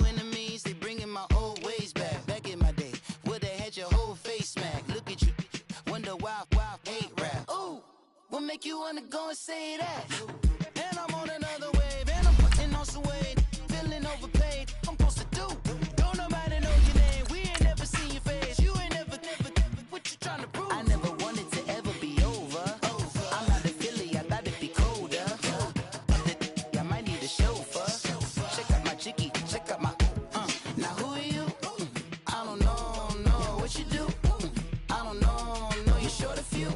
Enemies, they bringing my old ways back. Back in my day, where they had your whole face smacked. Look at you, wonder why, hate rap. Ooh, what make you wanna go and say that? And I'm on another wave, and I'm putting on some weight. Feeling overpaid, I'm supposed to do. Don't nobody know your name, we ain't never seen your face. You ain't never, what you trying to prove? I never wanted to ever be over. I'm not a Philly, I thought it'd be colder. I might need a chauffeur. Check out my chicky, check out my, now who are you? I don't know what you do. I don't know, you're short a few.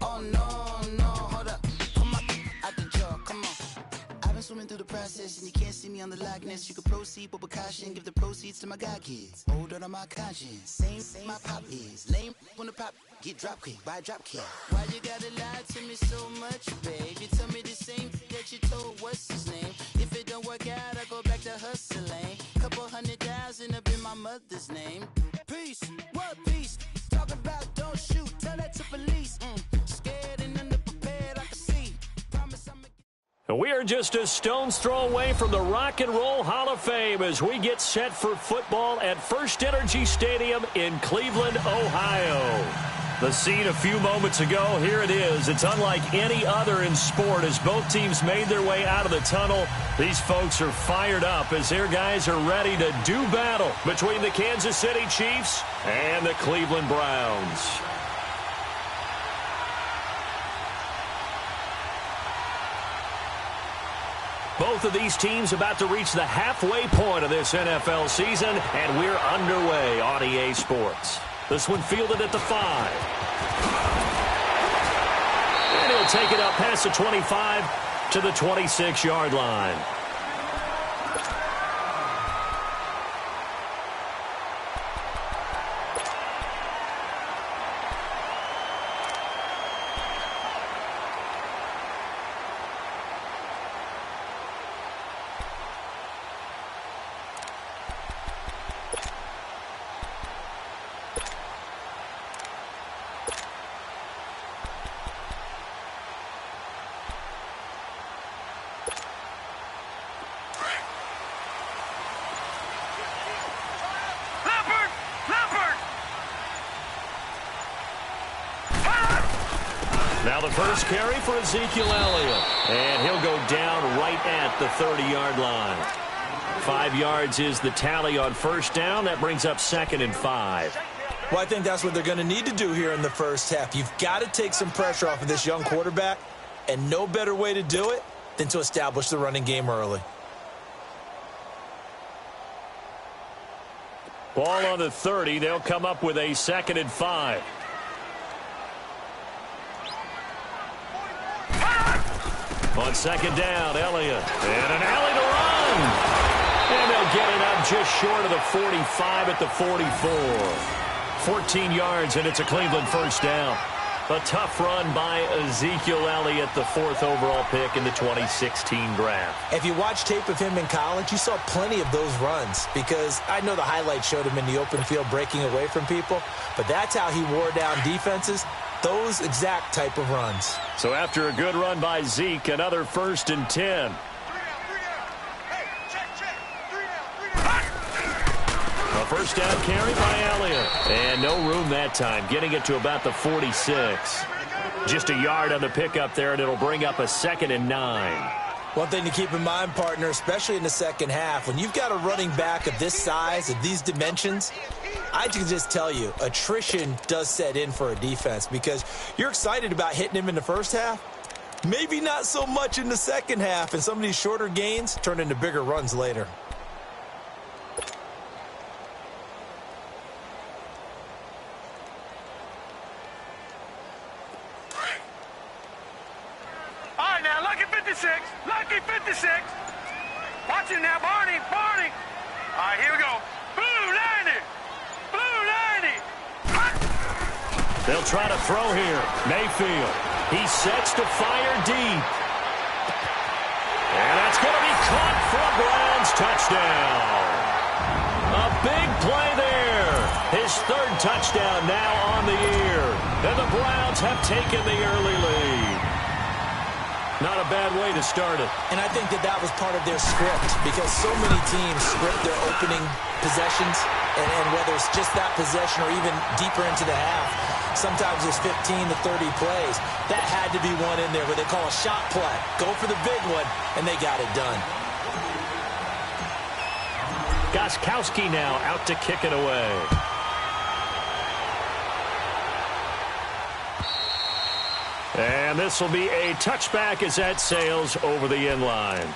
Oh no, hold up, come on, out the jaw, come on. I've been swimming through the process and you can't see me on the likeness. You can proceed, but with caution, give the proceeds to my god kids. Hold on my conscience, same my pop is. Lame when the pop get drop kick, buy drop kick. Why you gotta lie to me so much, babe? You tell me the same that you told what's his name. If it don't work out, I go back to hustling. Couple 100,000 up in my mother's name. Peace, what peace? Talk about don't shoot, tell that to police. Scared and underprepared, I can see. Promise I'm We are just a stone's throw away from the Rock and Roll Hall of Fame as we get set for football at First Energy Stadium in Cleveland, Ohio. The scene a few moments ago, here it is. It's unlike any other in sport as both teams made their way out of the tunnel. These folks are fired up as their guys are ready to do battle between the Kansas City Chiefs and the Cleveland Browns. Both of these teams about to reach the halfway point of this NFL season, and we're underway on EA Sports. This one fielded at the 5. And he'll take it up past the 25 to the 26-yard line. Now the first carry for Ezekiel Elliott. And he'll go down right at the 30-yard line. 5 yards is the tally on first down. That brings up 2nd and 5. Well, I think that's what they're going to need to do here in the first half. You've got to take some pressure off of this young quarterback, and no better way to do it than to establish the running game early. Ball on the 30. They'll come up with a 2nd and 5. On 2nd down, Elliott. And an alley to run. And they'll get it up just short of the 45 at the 44. 14 yards, and it's a Cleveland first down. A tough run by Ezekiel Elliott, the 4th overall pick in the 2016 draft. If you watch tape of him in college, you saw plenty of those runs because I know the highlights showed him in the open field breaking away from people, but that's how he wore down defenses, those exact type of runs. So after a good run by Zeke, another 1st and 10. A first down carry by Elliott. And no room that time, getting it to about the 46. Just a yard on the pickup there, and it'll bring up a 2nd and 9. One thing to keep in mind, partner, especially in the second half, when you've got a running back of this size, of these dimensions, I can just tell you, attrition does set in for a defense because you're excited about hitting him in the first half. Maybe not so much in the second half, and some of these shorter gains turn into bigger runs later. All right, now, lucky 56. Lucky 56. Watch it now, Barney. Barney. All right, here we go. Blue 90. Blue 90. They'll try to throw here. Mayfield. He sets to fire deep. And that's going to be caught for a Browns touchdown. A big play there. His 3rd touchdown now on the year. And the Browns have taken the early lead. Not a bad way to start it. And I think that was part of their script, because so many teams script their opening possessions, and whether it's just that possession or even deeper into the half, sometimes it's 15 to 30 plays. That had to be one in there where they call a shot play. Go for the big one, and they got it done. Gostkowski now out to kick it away. And this will be a touchback as that sails over the end line.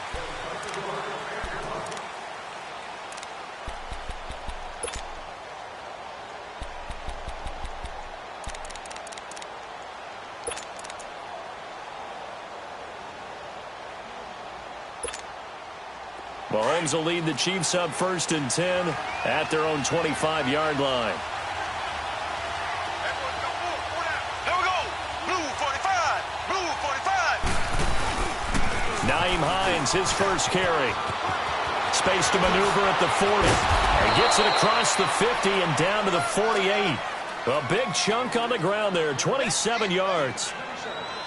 Mahomes will lead the Chiefs up 1st and 10 at their own 25-yard line. Nyheim Hines, his first carry. Space to maneuver at the 40. And gets it across the 50 and down to the 48. A big chunk on the ground there, 27 yards.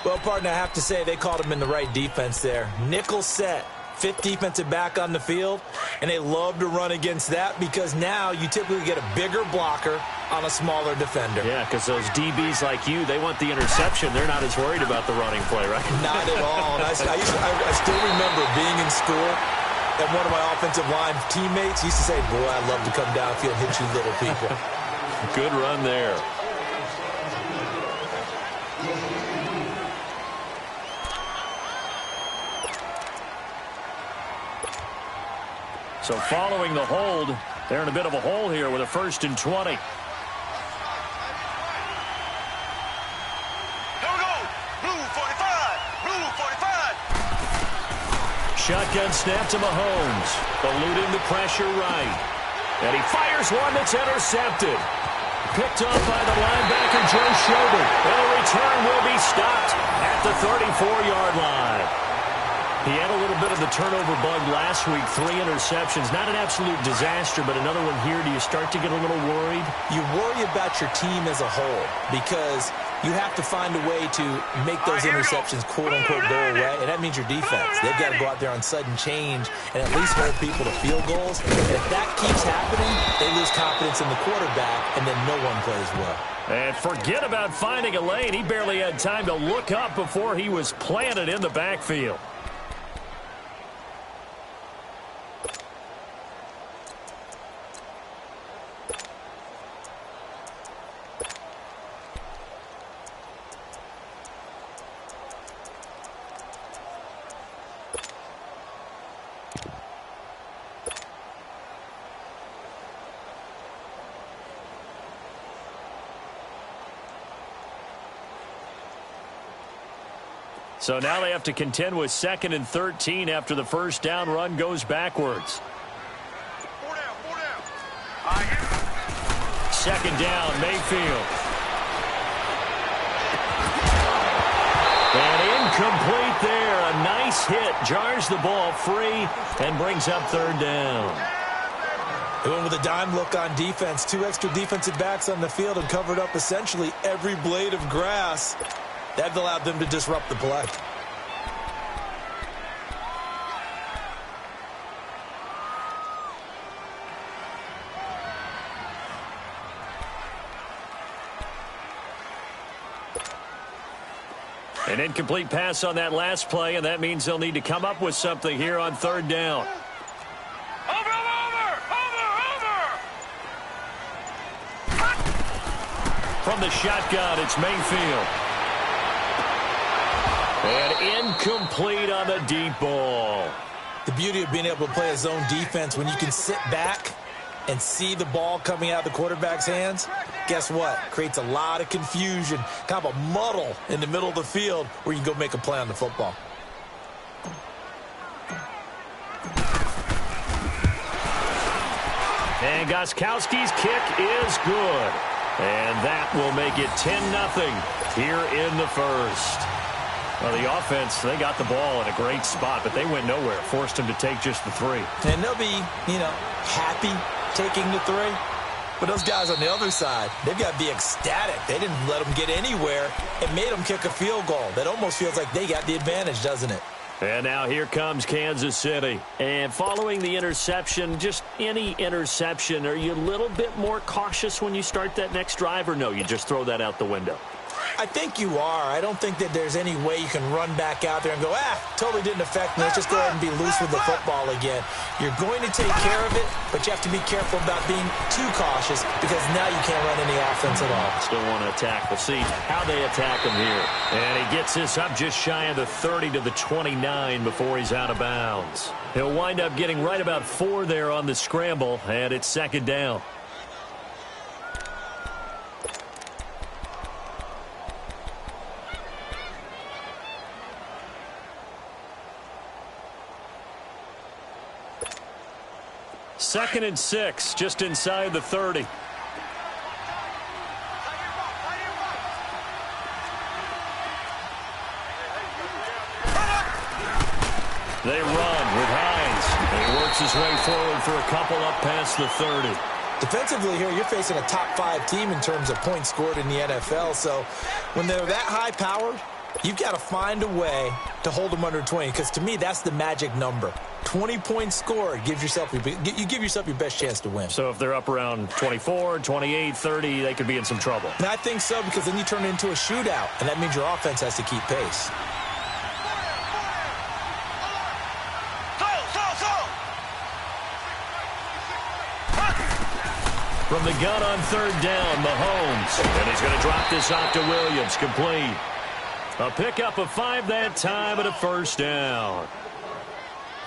Well, partner, I have to say they called him in the right defense there. Nickel set. 5th defensive back on the field, and they love to run against that because now you typically get a bigger blocker on a smaller defender. Yeah, because those DBs like you, they want the interception. They're not as worried about the running play, right? Not at all. And I still remember being in school, and one of my offensive line teammates used to say, boy, I'd love to come downfield and hit you little people. Good run there. So following the hold, they're in a bit of a hole here with a 1st and 20. Here we go. Blue 45. Blue 45. Shotgun snap to Mahomes. Eluding the pressure right. And he fires one that's intercepted. Picked up by the linebacker, Joe Schobert. And the return will be stopped at the 34-yard line. He had a little bit of the turnover bug last week, 3 interceptions. Not an absolute disaster, but another one here. Do you start to get a little worried? You worry about your team as a whole because you have to find a way to make those interceptions, quote-unquote, go away, and that means your defense. They've got to go out there on sudden change and at least hold people to field goals. And if that keeps happening, they lose confidence in the quarterback, and then no one plays well. And forget about finding a lane. He barely had time to look up before he was planted in the backfield. So now they have to contend with 2nd and 13 after the first down run goes backwards. 2nd down, Mayfield. And incomplete there. A nice hit. Jars the ball free and brings up 3rd down. They went with a dime look on defense. 2 extra defensive backs on the field and covered up essentially every blade of grass. That allowed them to disrupt the play. An incomplete pass on that last play, and that means they'll need to come up with something here on 3rd down. From the shotgun, it's Mayfield. And incomplete on the deep ball. The beauty of being able to play a zone defense when you can sit back and see the ball coming out of the quarterback's hands, guess what? Creates a lot of confusion, kind of a muddle in the middle of the field where you can go make a play on the football. And Gostkowski's kick is good. And that will make it 10-0 here in the first. Well, the offense, they got the ball in a great spot, but they went nowhere. Forced them to take just the 3. And they'll be, happy taking the 3. But those guys on the other side, they've got to be ecstatic. They didn't let them get anywhere. It made them kick a field goal. That almost feels like they got the advantage, doesn't it? And now here comes Kansas City. And following the interception, just any interception, are you a little bit more cautious when you start that next drive, or no, you just throw that out the window? I think you are. I don't think that there's any way you can run back out there and go, totally didn't affect me. Let's just go ahead and be loose with the football again. You're going to take care of it, but you have to be careful about being too cautious because now you can't run any offense at all. Still want to attack. We'll see how they attack him here. And he gets this up just shy of the 30 to the 29 before he's out of bounds. He'll wind up getting right about 4 there on the scramble, and it's second down. Second and 6, just inside the 30. They run with Hines. He works his way forward for a couple up past the 30. Defensively here, you're facing a top-5 team in terms of points scored in the NFL. So when they're that high-powered, you've got to find a way to hold them under 20, because to me, that's the magic number. 20 points scored, you give yourself your best chance to win. So if they're up around 24, 28, 30, they could be in some trouble. And I think so, because then you turn it into a shootout, and that means your offense has to keep pace. From the gun on third down, Mahomes. And he's going to drop this off to Williams, complete. A pickup of 5 that time and a first down.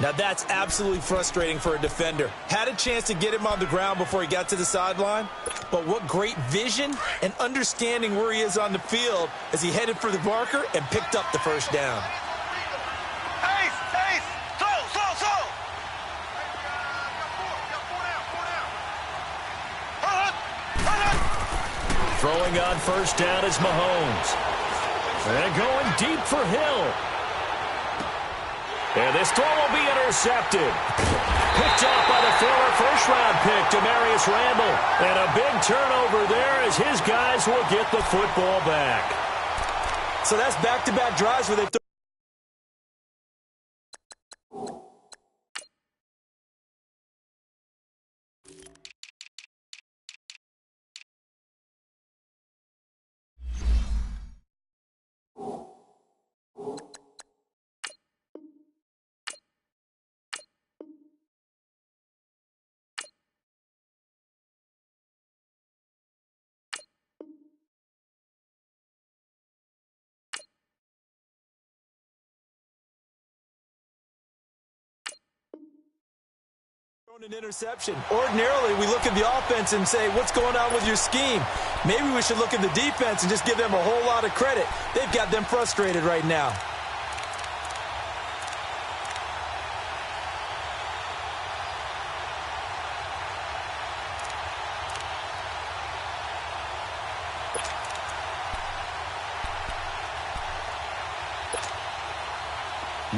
Now that's absolutely frustrating for a defender. Had a chance to get him on the ground before he got to the sideline, but what great vision and understanding where he is on the field as he headed for the marker and picked up the first down. Throwing on first down is Mahomes. And going deep for Hill. And this throw will be intercepted. Picked off by the former first-round pick, Demarius Randall. And a big turnover there as his guys will get the football back. So that's back-to-back drives where they an interception. Ordinarily, we look at the offense and say, what's going on with your scheme? Maybe we should look at the defense and just give them a whole lot of credit. They've got them frustrated right now.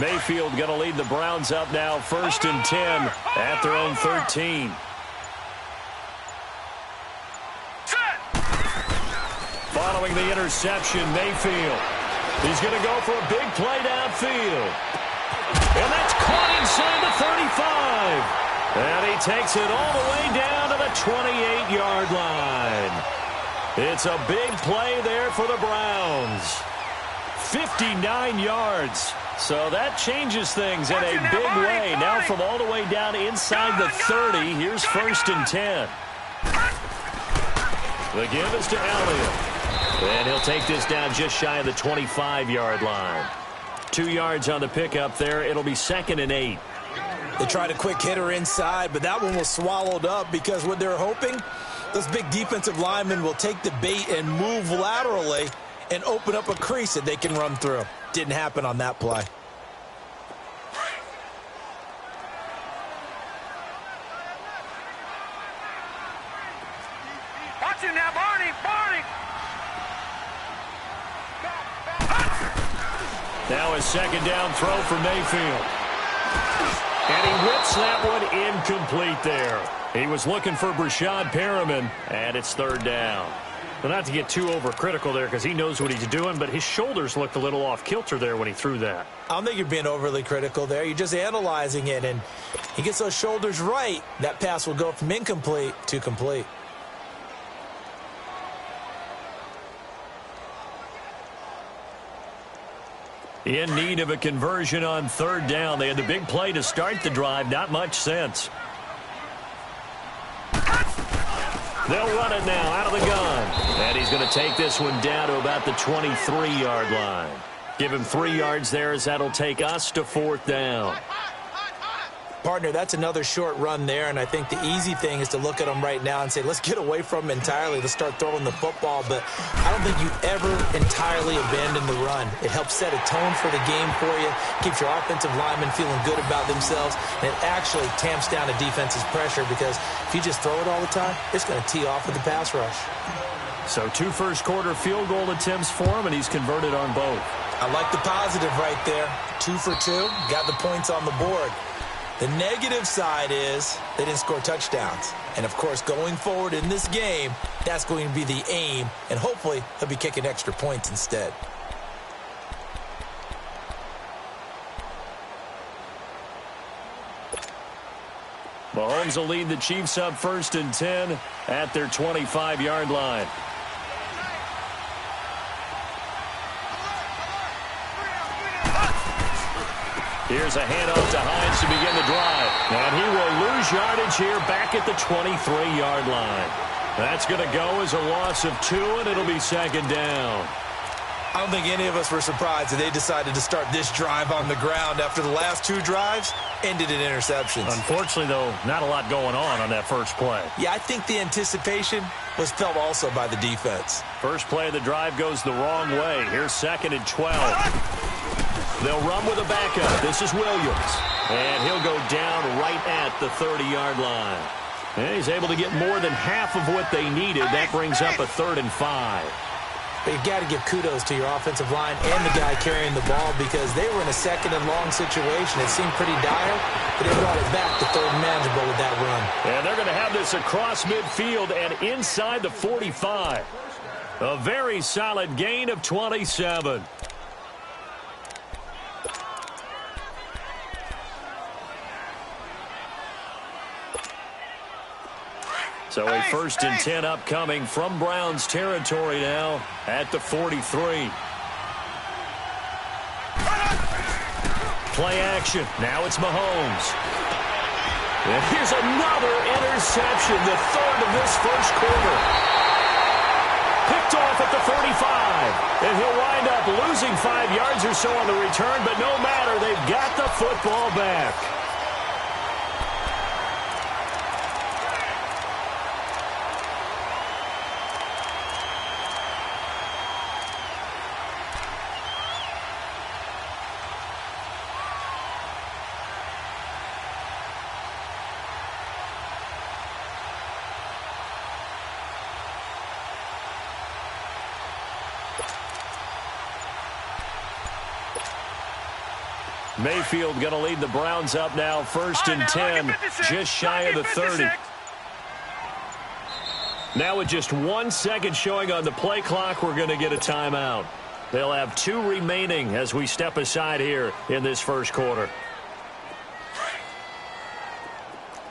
Mayfield going to lead the Browns up now, 1st and 10 at their own 13. Following the interception, Mayfield. He's going to go for a big play downfield. And that's caught inside the 35. And he takes it all the way down to the 28-yard line. It's a big play there for the Browns. 59 yards. So that changes things in a big way. Now from all the way down inside the 30, here's 1st and 10. The give is to Elliott. And he'll take this down just shy of the 25-yard line. 2 yards on the pickup there. It'll be 2nd and 8. They tried a quick hitter inside, but that one was swallowed up because what they're hoping, those big defensive linemen will take the bait and move laterally and open up a crease that they can run through. Didn't happen on that play. Watch him now, Barney! Now a 2nd down throw for Mayfield. And he whips that one incomplete. incomplete there. He was looking for Brashad Perriman, and it's third down. Well, not to get too overcritical there because he knows what he's doing, but his shoulders looked a little off kilter there when he threw that. I don't think you're being overly critical there. You're just analyzing it, and he gets those shoulders right. That pass will go from incomplete to complete. In need of a conversion on third down. They had the big play to start the drive. Not much sense. They'll run it now out of the gun. And he's going to take this one down to about the 23-yard line. Give him 3 yards there as that'll take us to fourth down. Partner, that's another short run there, and I think the easy thing is to look at him right now and say, let's get away from him entirely. Let's start throwing the football, but I don't think you ever entirely abandon the run. It helps set a tone for the game for you, keeps your offensive linemen feeling good about themselves, and it actually tamps down a defense's pressure because if you just throw it all the time, it's going to tee off with the pass rush. So 2 first-quarter field goal attempts for him, and he's converted on both. I like the positive right there. 2 for 2, got the points on the board. The negative side is they didn't score touchdowns. And, of course, going forward in this game, that's going to be the aim. And hopefully he'll be kicking extra points instead. Mahomes will lead the Chiefs up 1st and 10 at their 25-yard line. Here's a handoff to Hines to begin the drive. And he will lose yardage here back at the 23-yard line. That's going to go as a loss of 2, and it'll be 2nd down. I don't think any of us were surprised that they decided to start this drive on the ground after the last 2 drives ended in interceptions. Unfortunately, though, not a lot going on that first play. Yeah, I think the anticipation was felt also by the defense. First play of the drive goes the wrong way. Here's 2nd and 12. They'll run with a backup. This is Williams. And he'll go down right at the 30-yard line. And he's able to get more than half of what they needed. That brings up a 3rd and 5. But you've got to give kudos to your offensive line and the guy carrying the ball because they were in a 2nd and long situation. It seemed pretty dire, but they brought it back to 3rd and manageable with that run. And they're going to have this across midfield and inside the 45. A very solid gain of 27. So a 1st and 10 upcoming from Browns territory now at the 43. Play action. Now it's Mahomes. And here's another interception, the 3rd of this first quarter. Picked off at the 45. And he'll wind up losing 5 yards or so on the return, but no matter, they've got the football back. Mayfield going to lead the Browns up now, 1st and 10, just shy of the 30. Now with just 1 second showing on the play clock, we're going to get a timeout. They'll have 2 remaining as we step aside here in this first quarter.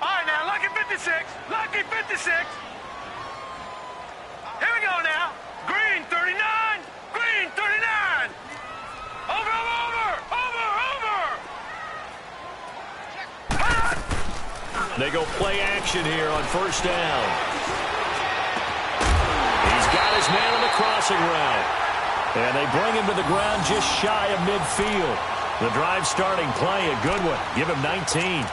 All right, now, lucky 56, lucky 56. Here we go now. Green 39, green 39. Over. They go play action here on 1st down. He's got his man on the crossing route. And they bring him to the ground just shy of midfield. The drive starting play, a good one. Give him 19.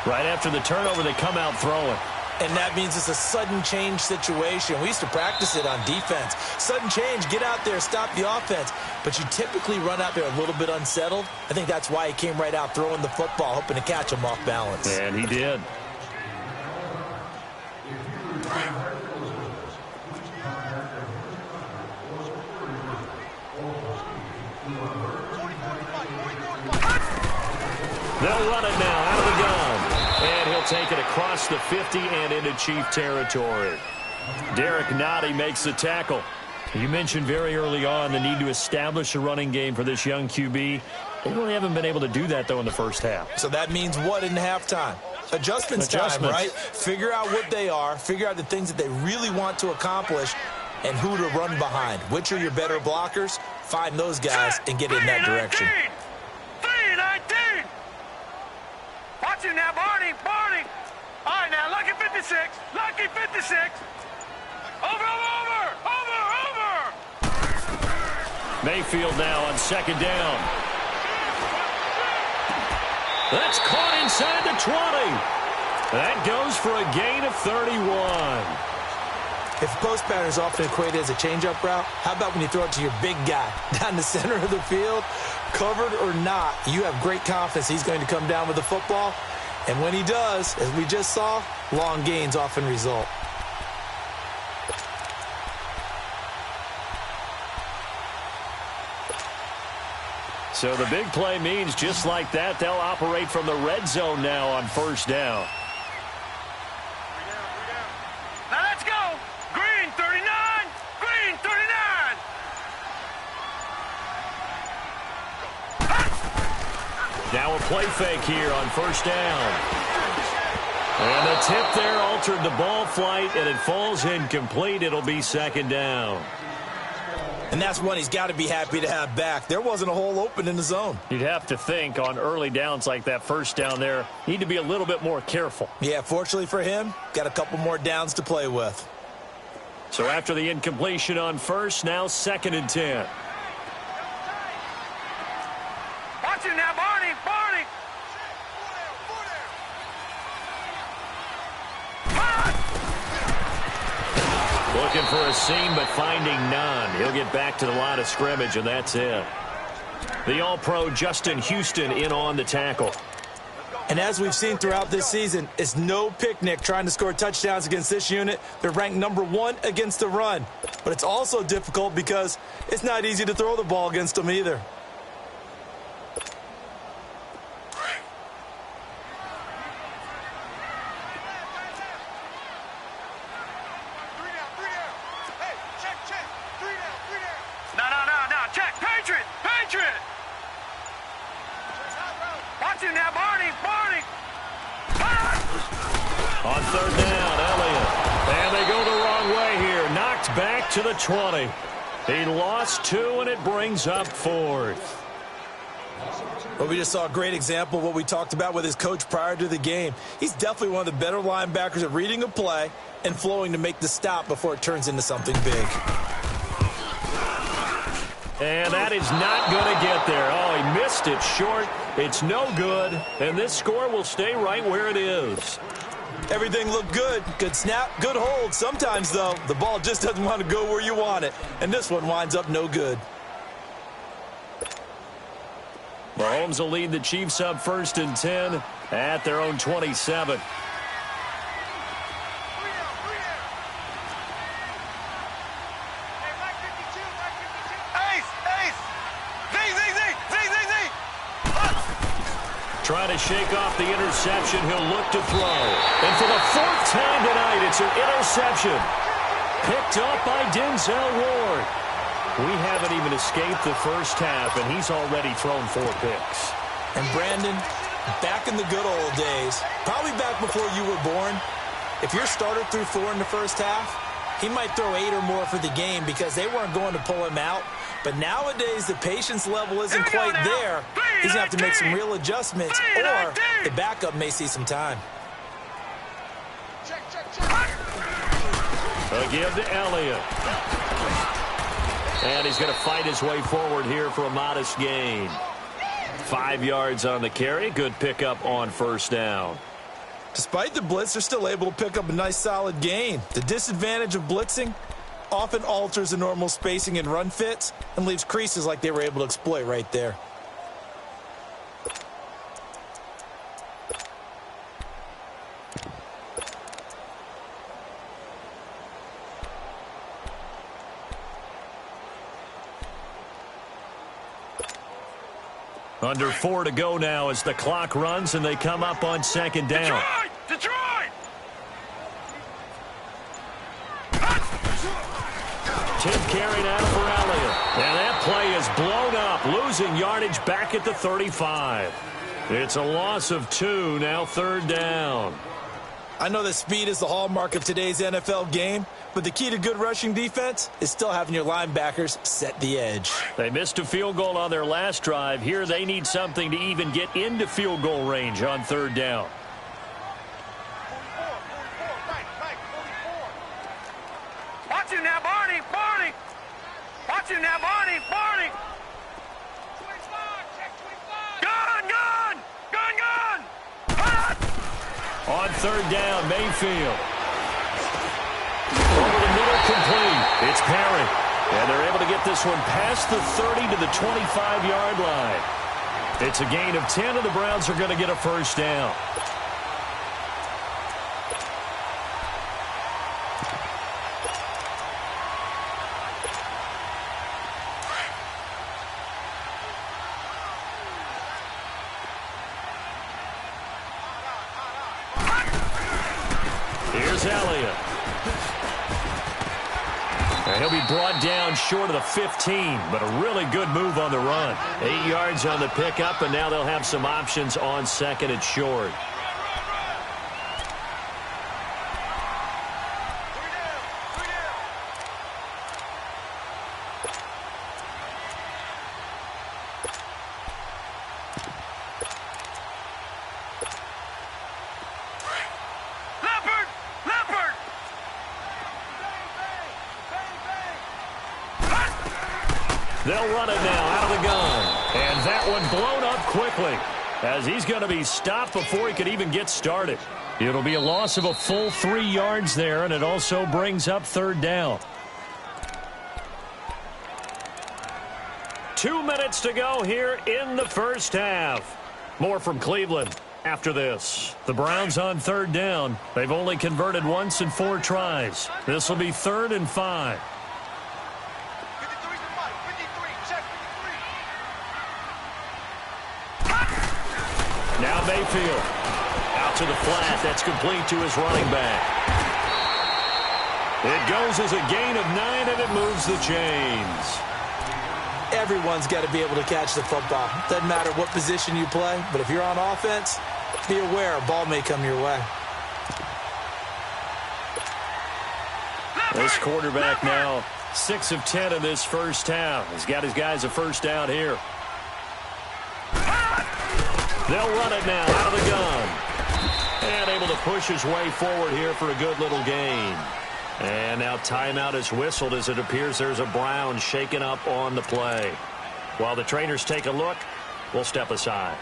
Right after the turnover, they come out throwing. And that means it's a sudden change situation. We used to practice it on defense. Sudden change, get out there, stop the offense. But you typically run out there a little bit unsettled. I think that's why he came right out throwing the football, hoping to catch him off balance. And he did. They'll run it now out of the gun. And he'll They'll take it across the 50 and into Chief territory. Derek Nottie makes the tackle. You mentioned very early on the need to establish a running game for this young QB. They really haven't been able to do that, though, in the first half. So that means what in halftime? Adjustments time, right? Figure out what they are, figure out the things that they really want to accomplish, and who to run behind. Which are your better blockers? Find those guys and get in that direction. 3-19. Watch him now, Barney. All right, now, lucky 56. Lucky 56. Over. Mayfield now on second down. That's caught inside the 20. That goes for a gain of 31. If post pattern is often equated as a change-up route, how about when you throw it to your big guy down the center of the field? Covered or not, you have great confidence he's going to come down with the football. And when he does, as we just saw, long gains often result. So the big play means just like that, they'll operate from the red zone now on first down. Now let's go. Green 39. Green 39. Now a play fake here on first down. And the tip there altered the ball flight, and it falls incomplete. It'll be second down. And that's one he's got to be happy to have back. There wasn't a hole open in the zone. You'd have to think on early downs like that first down there, need to be a little bit more careful. Yeah, fortunately for him, got a couple more downs to play with. So after the incompletion on first, now second and 10. Watch him now, Barney. Looking for a seam, but finding none. He'll get back to the line of scrimmage, and that's it. The All-Pro Justin Houston in on the tackle. And as we've seen throughout this season, it's no picnic trying to score touchdowns against this unit. They're ranked #1 against the run. But it's also difficult because it's not easy to throw the ball against them either. On third down, Elliott. And they go the wrong way here. Knocked back to the 20. He lost 2, and it brings up 4th. Well, we just saw a great example of what we talked about with his coach prior to the game. He's definitely one of the better linebackers at reading a play and flowing to make the stop before it turns into something big. And that is not going to get there. Oh, he missed it short. It's no good. And this score will stay right where it is. Everything looked good. Good snap, good hold. Sometimes, though, the ball just doesn't want to go where you want it. And this one winds up no good. Mahomes will lead the Chiefs up first and 10 at their own 27. Trying to shake off the interception. He'll look to throw. And for the 4th time tonight, it's an interception. Picked up by Denzel Ward. We haven't even escaped the first half, and he's already thrown 4 picks. And Brandon, back in the good old days, probably back before you were born, if your starter threw 4 in the first half, he might throw 8 or more for the game because they weren't going to pull him out. But nowadays, the patience level isn't quite there. He's going to have to make some real adjustments, or the backup may see some time. A give to Elliott. And he's going to fight his way forward here for a modest gain. 5 yards on the carry. Good pickup on first down. Despite the blitz, they're still able to pick up a nice, solid gain. The disadvantage of blitzing often alters the normal spacing and run fits and leaves creases like they were able to exploit right there. Under 4 to go now as the clock runs and they come up on second down. Detroit! 10th carry now for Elliott. And that play is blown up, losing yardage back at the 35. It's a loss of 2, now 3rd down. I know that speed is the hallmark of today's NFL game, but the key to good rushing defense is still having your linebackers set the edge. They missed a field goal on their last drive. Here they need something to even get into field goal range on 3rd down. Watch him now, Barney! Barney! Watch him now, Barney! Barney! Gun! Gun! Gun! Gun! Hot! On 3rd down, Mayfield. Over the middle, complete. It's Perry. And they're able to get this one past the 30 to the 25-yard line. It's a gain of 10, and the Browns are going to get a 1st down. Here's Elliott. And he'll be brought down short of the 15, but a really good move on the run. 8 yards on the pickup, and now they'll have some options on 2nd and short. They'll run it now out of the gun. And that one blown up quickly as he's going to be stopped before he could even get started. It'll be a loss of a full 3 yards there, and it also brings up 3rd down. 2 minutes to go here in the 1st half. More from Cleveland after this. The Browns on 3rd down. They've only converted once in 4 tries. This will be 3rd and 5. Now Mayfield. Out to the flat. That's complete to his running back. It goes as a gain of 9, and it moves the chains. Everyone's got to be able to catch the football. Doesn't matter what position you play, but if you're on offense, be aware a ball may come your way. This quarterback now 6 of 10 in this 1st half. He's got his guys a 1st down here. They'll run it now out of the gun. And able to push his way forward here for a good little gain. And now timeout is whistled as it appears there's a Brown shaken up on the play. While the trainers take a look, we'll step aside.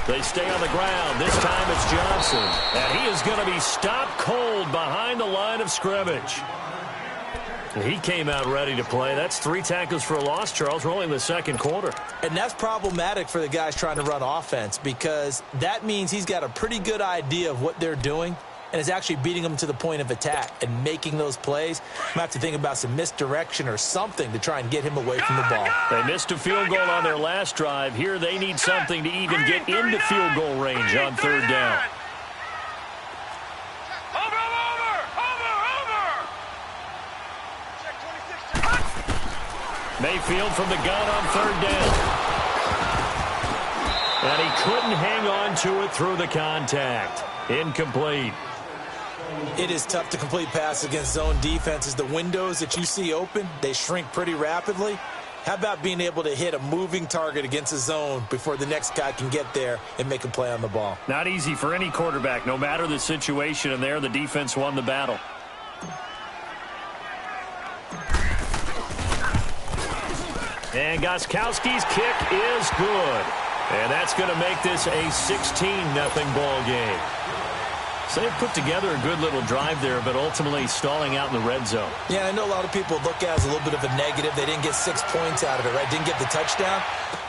They stay on the ground. This time it's Johnson. And he is going to be stopped cold behind the line of scrimmage. He came out ready to play. That's 3 tackles for a loss, Charles. We're only in the 2nd quarter. And that's problematic for the guys trying to run offense because that means he's got a pretty good idea of what they're doing and is actually beating them to the point of attack and making those plays. Might have to think about some misdirection or something to try and get him away from the ball. They missed a field goal on their last drive. Here they need something to even get into field goal range on 3rd down. Mayfield from the gun on 3rd down. And he couldn't hang on to it through the contact. Incomplete. It is tough to complete passes against zone defenses. The windows that you see open, they shrink pretty rapidly. How about being able to hit a moving target against a zone before the next guy can get there and make a play on the ball? Not easy for any quarterback, no matter the situation, and there the defense won the battle. And Gostkowski's kick is good. And that's going to make this a 16-0 ball game. So they put together a good little drive there, but ultimately stalling out in the red zone. Yeah, I know a lot of people look at it as a little bit of a negative. They didn't get 6 points out of it, right? Didn't get the touchdown.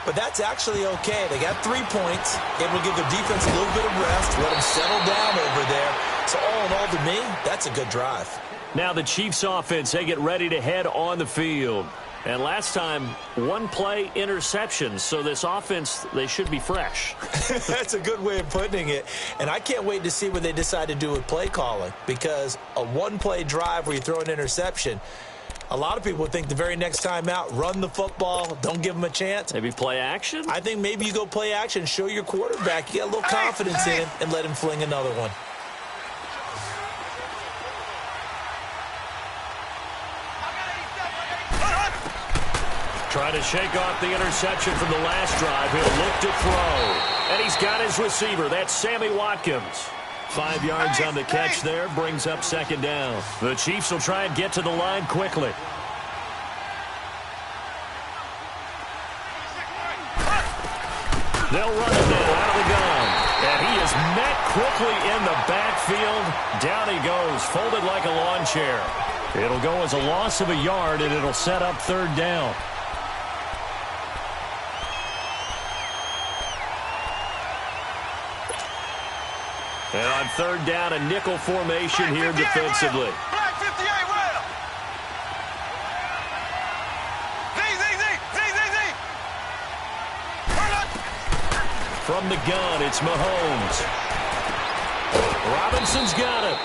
But that's actually okay. They got 3 points. Able to give their defense a little bit of rest, let them settle down over there. So all in all, to me, that's a good drive. Now the Chiefs offense, they get ready to head on the field. And last time, 1-play interceptions. So this offense, they should be fresh. That's a good way of putting it. And I can't wait to see what they decide to do with play calling. Because a 1-play drive where you throw an interception, a lot of people think the very next time out, run the football, don't give them a chance. Maybe play action? I think maybe you go play action, show your quarterback you got a little confidence in him, and let him fling another one. Trying to shake off the interception from the last drive. He'll look to throw. And he's got his receiver. That's Sammy Watkins. 5 yards on the catch there. Brings up second down. The Chiefs will try and get to the line quickly. They'll run it now out of the gun. And he is met quickly in the backfield. Down he goes, folded like a lawn chair. It'll go as a loss of a yard, and it'll set up third down. And on third down, a nickel formation here defensively. Black 58, well. Z. From the gun, it's Mahomes. Robinson's got it.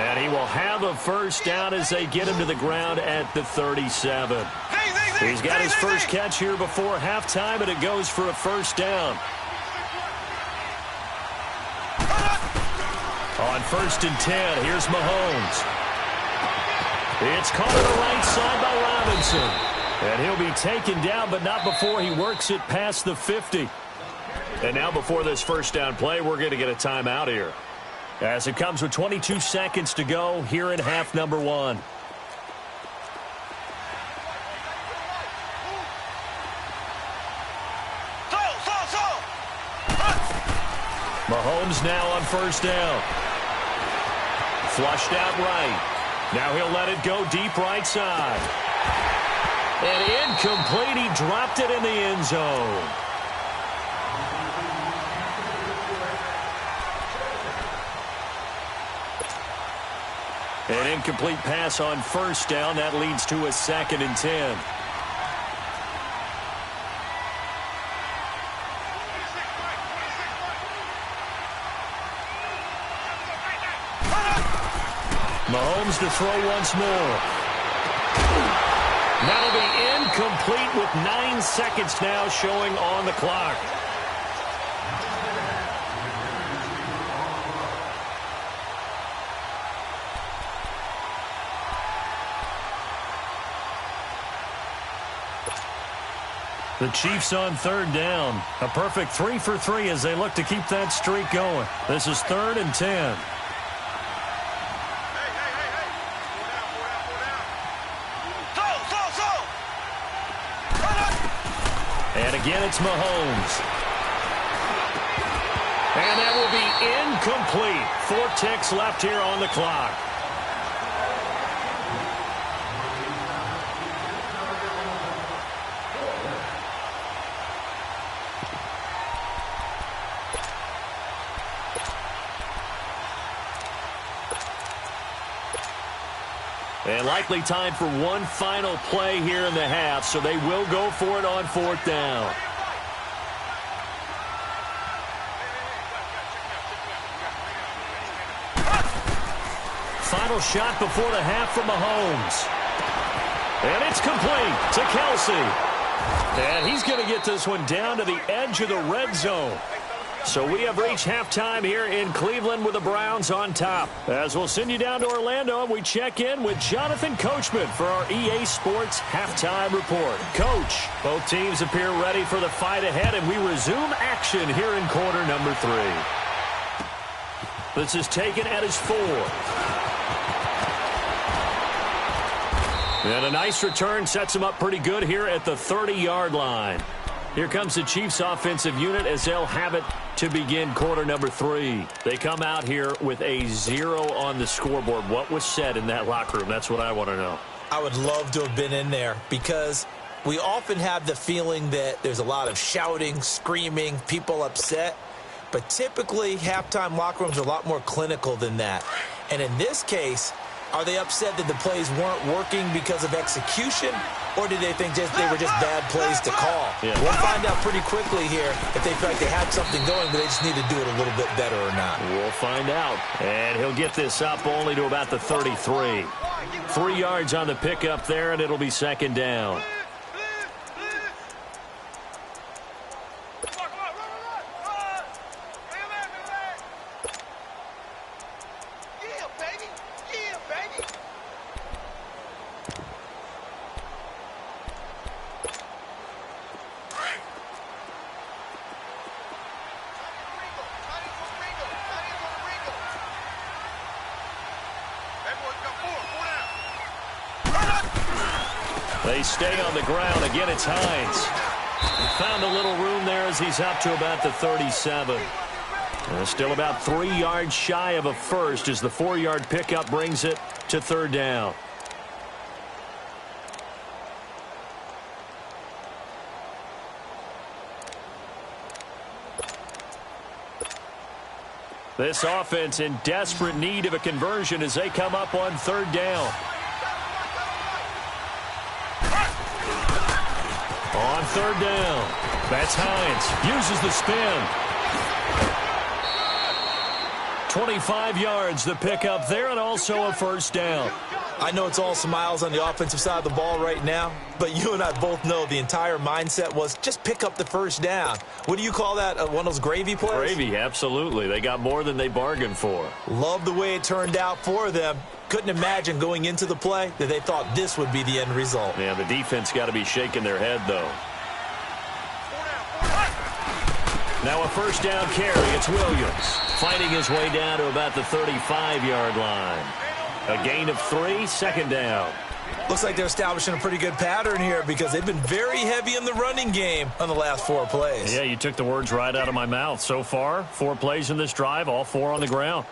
And he will have a first down as they get him to the ground at the 37. He's got his first catch here before halftime, and it goes for a first down. On 1st and 10, here's Mahomes. It's caught on the right side by Robinson. And he'll be taken down, but not before he works it past the 50. And now before this first down play, we're going to get a timeout here, as it comes with 22 seconds to go here in half number 1. Mahomes now on first down. Flushed out right. Now he'll let it go deep right side. And incomplete. He dropped it in the end zone. An incomplete pass on first down. That leads to a 2nd and 10. Mahomes to throw once more. That'll be incomplete with 9 seconds now showing on the clock. The Chiefs on third down. A perfect 3 for 3 as they look to keep that streak going. This is 3rd and 10. And again, it's Mahomes. And that will be incomplete. 4 ticks left here on the clock. And likely time for one final play here in the half, so they will go for it on 4th down. Final shot before the half from Mahomes. And it's complete to Kelsey. And he's going to get this one down to the edge of the red zone. So we have reached halftime here in Cleveland with the Browns on top. As we'll send you down to Orlando, and we check in with Jonathan Coachman for our EA Sports Halftime Report. Coach, both teams appear ready for the fight ahead, and we resume action here in quarter number 3. This is taken at his 4. And a nice return sets him up pretty good here at the 30-yard line. Here comes the Chiefs offensive unit as they'll have it to begin quarter number 3. They come out here with a 0 on the scoreboard. What was said in that locker room? That's what I want to know. I would love to have been in there because we often have the feeling that there's a lot of shouting, screaming, people upset. But typically, halftime locker rooms are a lot more clinical than that. And in this case, are they upset that the plays weren't working because of execution, or did they think they were just bad plays to call? Yeah. We'll find out pretty quickly here if they feel like they had something going, but they just need to do it a little bit better or not. We'll find out. And he'll get this up only to about the 33. 3 yards on the pickup there, and it'll be second down. They stay on the ground. Again, it's Hines. Found a little room there as he's up to about the 37. Still about 3 yards shy of a first as the 4-yard pickup brings it to third down. This offense in desperate need of a conversion as they come up on third down. On third down, that's Hines. Uses the spin. 25 yards the pickup there, and also a first down. I know it's all smiles on the offensive side of the ball right now, but you and I both know the entire mindset was just pick up the first down. What do you call that, one of those gravy plays? Gravy, absolutely. They got more than they bargained for. Love the way it turned out for them. Couldn't imagine going into the play that they thought this would be the end result. Yeah, the defense got to be shaking their head, though. Now a first down carry. It's Williams fighting his way down to about the 35-yard line. A gain of 3, second down. Looks like they're establishing a pretty good pattern here because they've been very heavy in the running game on the last 4 plays. Yeah, you took the words right out of my mouth. So far, 4 plays in this drive, all 4 on the ground.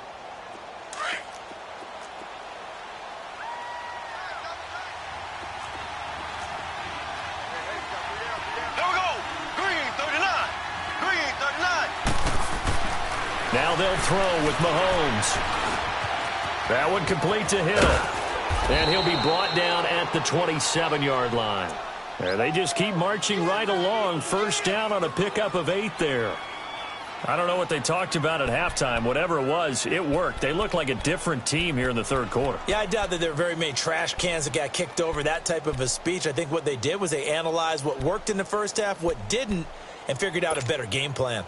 Now they'll throw with Mahomes. That one complete to Hill. And he'll be brought down at the 27-yard line. And they just keep marching right along. First down on a pickup of 8 there. I don't know what they talked about at halftime. Whatever it was, it worked. They look like a different team here in the third quarter. Yeah, I doubt that there are very many trash cans that got kicked over, that type of a speech. I think what they did was they analyzed what worked in the first half, what didn't, and figured out a better game plan.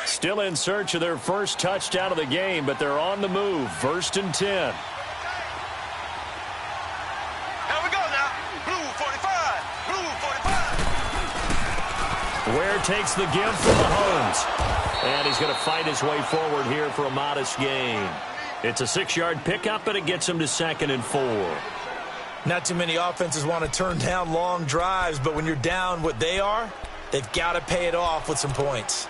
Still in search of their first touchdown of the game, but they're on the move. First and 10. Here we go now. Blue 45. Blue 45. Ware takes the give from Mahomes. And he's going to fight his way forward here for a modest gain. It's a 6-yard pickup, and it gets him to 2nd and 4. Not too many offenses want to turn down long drives, but when you're down what they are, they've got to pay it off with some points.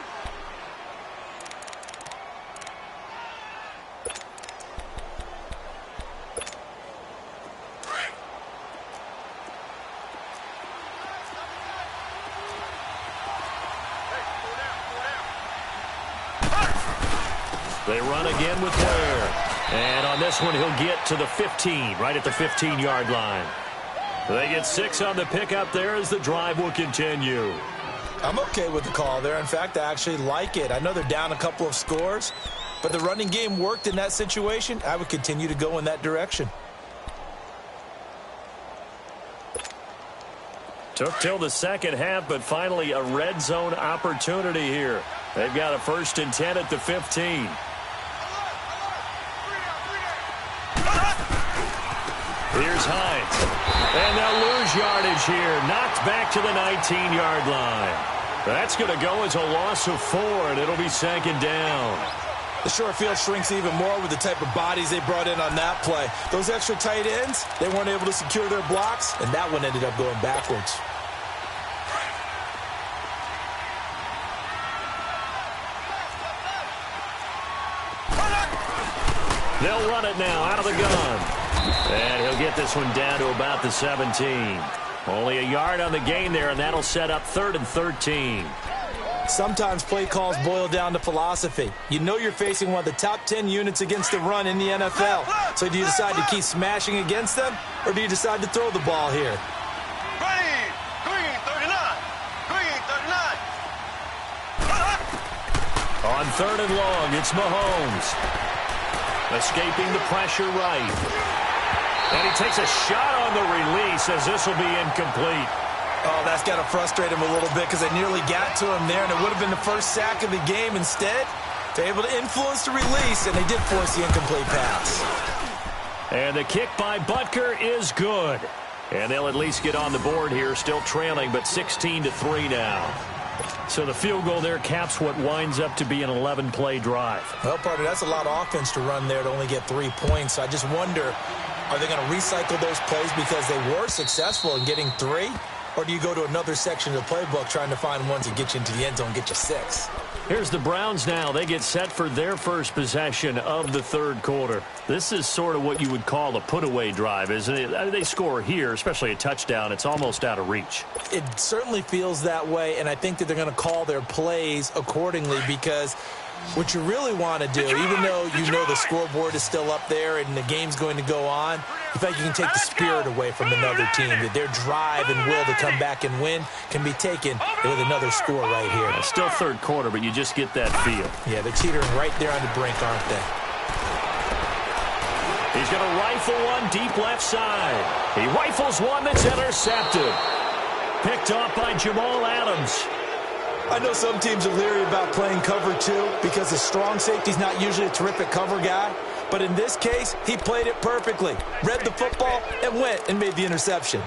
They run again with Ware. And on this one, he'll get to the 15, right at the 15-yard line. They get 6 on the pickup there as the drive will continue. I'm okay with the call there. In fact, I actually like it. I know they're down a couple of scores, but the running game worked in that situation. I would continue to go in that direction. Took till the second half, but finally a red zone opportunity here. They've got a 1st and 10 at the 15. Here's Hines. And they'll lose yardage here. Knocked back to the 19-yard line. That's going to go as a loss of 4, and it'll be 2nd down. The short field shrinks even more with the type of bodies they brought in on that play. Those extra tight ends, they weren't able to secure their blocks, and that one ended up going backwards. They'll run it now out of the gun. And he'll get this one down to about the 17. Only a yard on the gain there, and that'll set up 3rd and 13. Sometimes play calls boil down to philosophy. You know you're facing one of the top 10 units against the run in the NFL. So do you decide to keep smashing against them, or do you decide to throw the ball here? Green 39. Green 39. On 3rd and long, it's Mahomes. Escaping the pressure right. And he takes a shot on the release as this will be incomplete. Oh, that's got to frustrate him a little bit because they nearly got to him there, and it would have been the first sack of the game. Instead, they're able to influence the release, and they did force the incomplete pass. And the kick by Butker is good. And they'll at least get on the board here, still trailing, but 16-3 now. So the field goal there caps what winds up to be an 11-play drive. Well, partner, that's a lot of offense to run there to only get 3 points. So I just wonder, are they going to recycle those plays because they were successful in getting 3? Or do you go to another section of the playbook trying to find ones that get you into the end zone and get you 6? Here's the Browns now. They get set for their first possession of the 3rd quarter. This is sort of what you would call a put-away drive, isn't it? They score here, especially a touchdown. It's almost out of reach. It certainly feels that way, and I think that they're going to call their plays accordingly because what you really want to do, even though you know the scoreboard is still up there and the game's going to go on, in fact, you can take the spirit away from another team. That their drive and will to come back and win can be taken with another score right here. It's still 3rd quarter, but you just get that feel. Yeah, they're teetering right there on the brink, aren't they? He's going to rifle one deep left side. He rifles one that's intercepted. Picked off by Jamal Adams. I know some teams are leery about playing cover 2 because the strong safety's not usually a terrific cover guy. But in this case, he played it perfectly. Read the football and went and made the interception.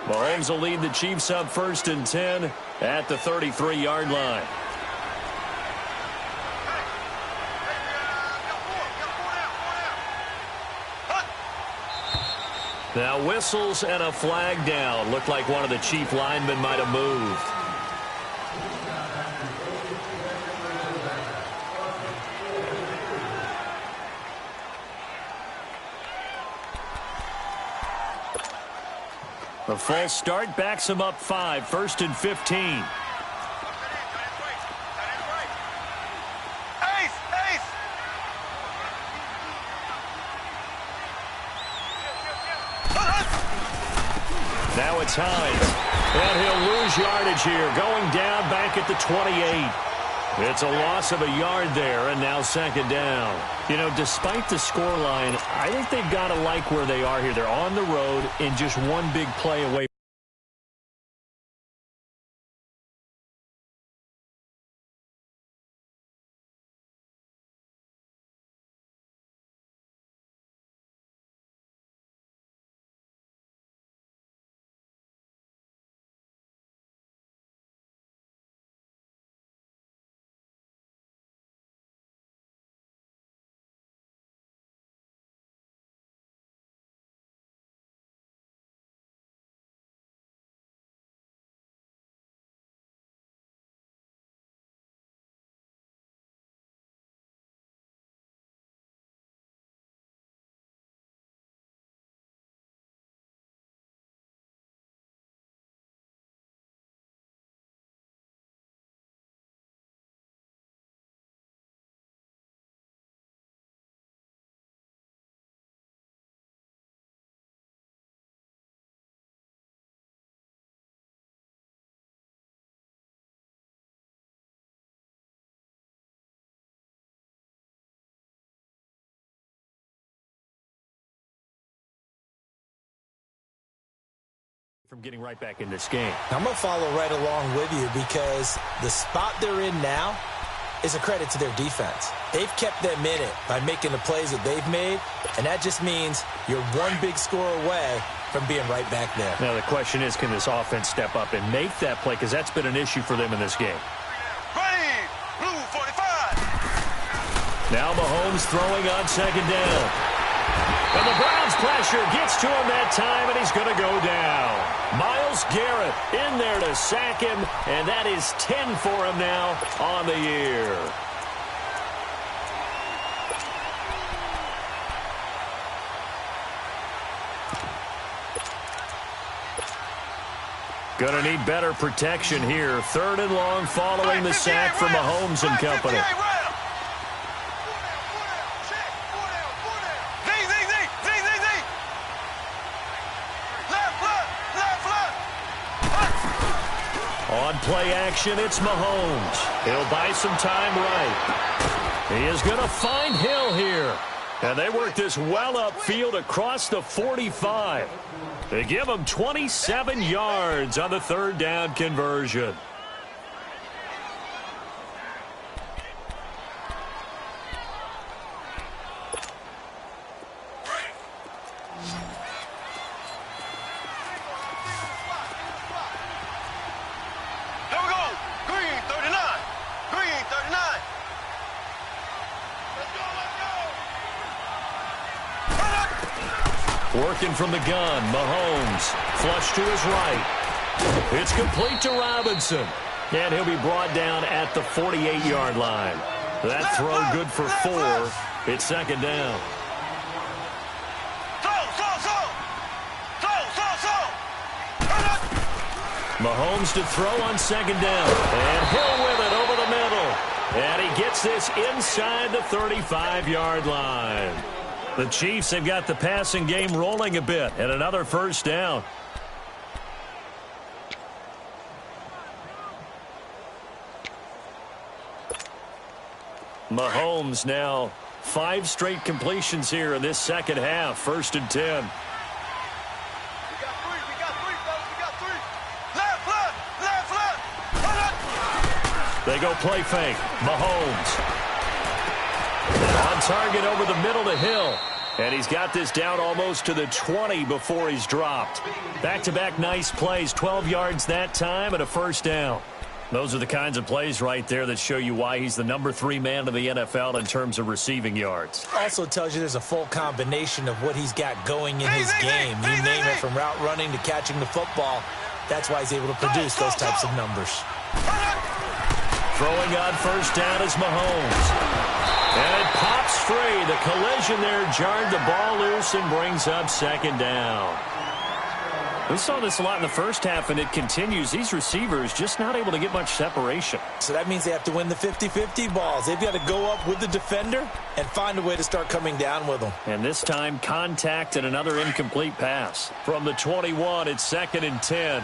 Mahomes will lead the Chiefs up 1st and 10 at the 33-yard line. Now whistles and a flag down. Looked like one of the Chief linemen might have moved. A false start backs him up 5, 1st and 15. Now it's Hines. And he'll lose yardage here, going down back at the 28. It's a loss of a yard there, and now 2nd down. You know, despite the scoreline, I think they've got to like where they are here. They're on the road and just one big play away. From getting right back in this game. I'm going to follow right along with you because the spot they're in now is a credit to their defense. They've kept them in it by making the plays that they've made, and that just means you're one big score away from being right back there. Now the question is, can this offense step up and make that play? Because that's been an issue for them in this game. Ready, blue 45. Now Mahomes throwing on 2nd down. And the Browns pressure, gets to him that time, and he's going to go down. Myles Garrett in there to sack him, and that is 10 for him now on the year. Going to need better protection here. 3rd and long following the sack from Mahomes and company. On play action, it's Mahomes. He'll buy some time right. He is going to find Hill here. And they work this well upfield across the 45. They give him 27 yards on the 3rd down conversion. Here we go. Green, 39. Green, 39. Let's go, let's go. Working from the gun, Mahomes, flush to his right. It's complete to Robinson, and he'll be brought down at the 48-yard line. That throw good for 4. It's 2nd down. Mahomes to throw on 2nd down, and Hill with it over the middle. And he gets this inside the 35-yard line. The Chiefs have got the passing game rolling a bit, and another 1st down. Mahomes now 5 straight completions here in this 2nd half. 1st and 10. We got 3, fellas, we got 3. Left foot. They go play fake. Mahomes on target over the middle to Hill. And he's got this down almost to the 20 before he's dropped. Back-to-back nice plays. 12 yards that time and a 1st down. Those are the kinds of plays right there that show you why he's the number 3 man in the NFL in terms of receiving yards. Also tells you there's a full combination of what he's got going in his game. You name it, from route running to catching the football. That's why he's able to produce those types of numbers. Throwing on 1st down is Mahomes. And it pops free. The collision there jarred the ball loose and brings up 2nd down. We saw this a lot in the 1st half, and it continues. These receivers just not able to get much separation. So that means they have to win the 50-50 balls. They've got to go up with the defender and find a way to start coming down with them. And this time, contact and another incomplete pass. From the 21, it's 2nd and 10.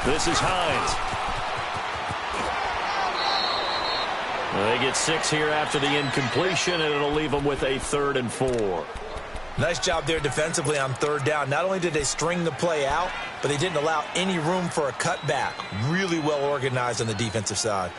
This is Hines. They get 6 here after the incompletion, and it'll leave them with a 3rd and 4. Nice job there defensively on 3rd down. Not only did they string the play out, but they didn't allow any room for a cutback. Really well organized on the defensive side.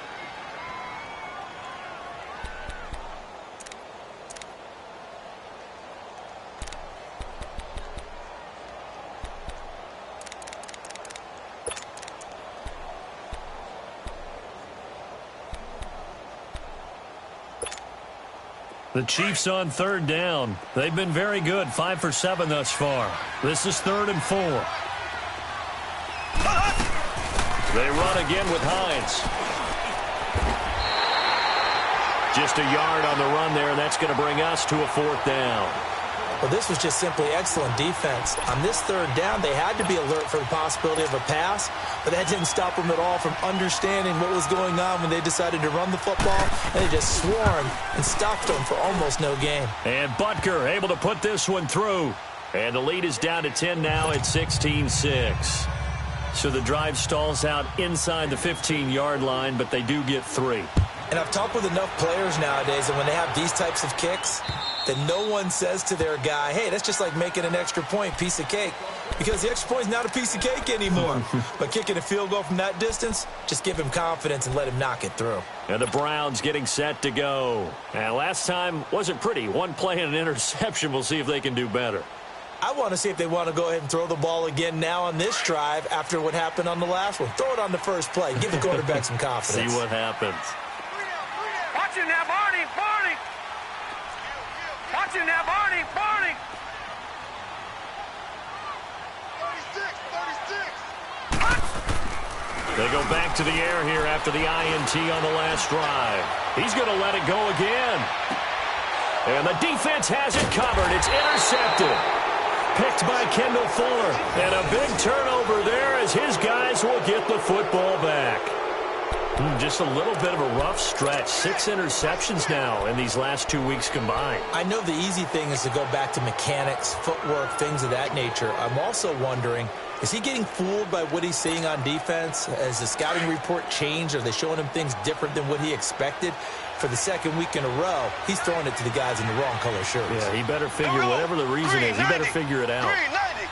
The Chiefs on 3rd down. They've been very good, 5 for 7 thus far. This is 3rd and 4. They run again with Hines. Just a yard on the run there, and that's going to bring us to a 4th down. Well, this was just simply excellent defense. On this 3rd down, they had to be alert for the possibility of a pass, but that didn't stop them at all from understanding what was going on when they decided to run the football, and they just swarmed and stopped them for almost no gain. And Butker able to put this one through. And the lead is down to 10 now at 16-6. So the drive stalls out inside the 15-yard line, but they do get 3. And I've talked with enough players nowadays that when they have these types of kicks, that no one says to their guy, hey, that's just like making an extra point, piece of cake. Because the extra point is not a piece of cake anymore. But kicking a field goal from that distance, just give him confidence and let him knock it through. And the Browns getting set to go. And last time wasn't pretty. 1 play and an interception. We'll see if they can do better. I want to see if they want to go ahead and throw the ball again now on this drive after what happened on the last one. Throw it on the first play. Give the quarterback some confidence. See what happens. Watch him now, Barney. Barney. Watch him now, Barney. Barney. 36. They go back to the air here after the INT on the last drive. He's going to let it go again. And the defense has it covered. It's intercepted. Picked by Kendall Fuller. And a big turnover there as his guys will get the football back. Just a little bit of a rough stretch. 6 interceptions now in these last 2 weeks combined. I know the easy thing is to go back to mechanics, footwork, things of that nature. I'm also wondering, is he getting fooled by what he's seeing on defense? Has the scouting report changed? Are they showing him things different than what he expected? For the second week in a row, he's throwing it to the guys in the wrong color shirts. Yeah, he better figure, whatever the reason is, he better figure it out. 390.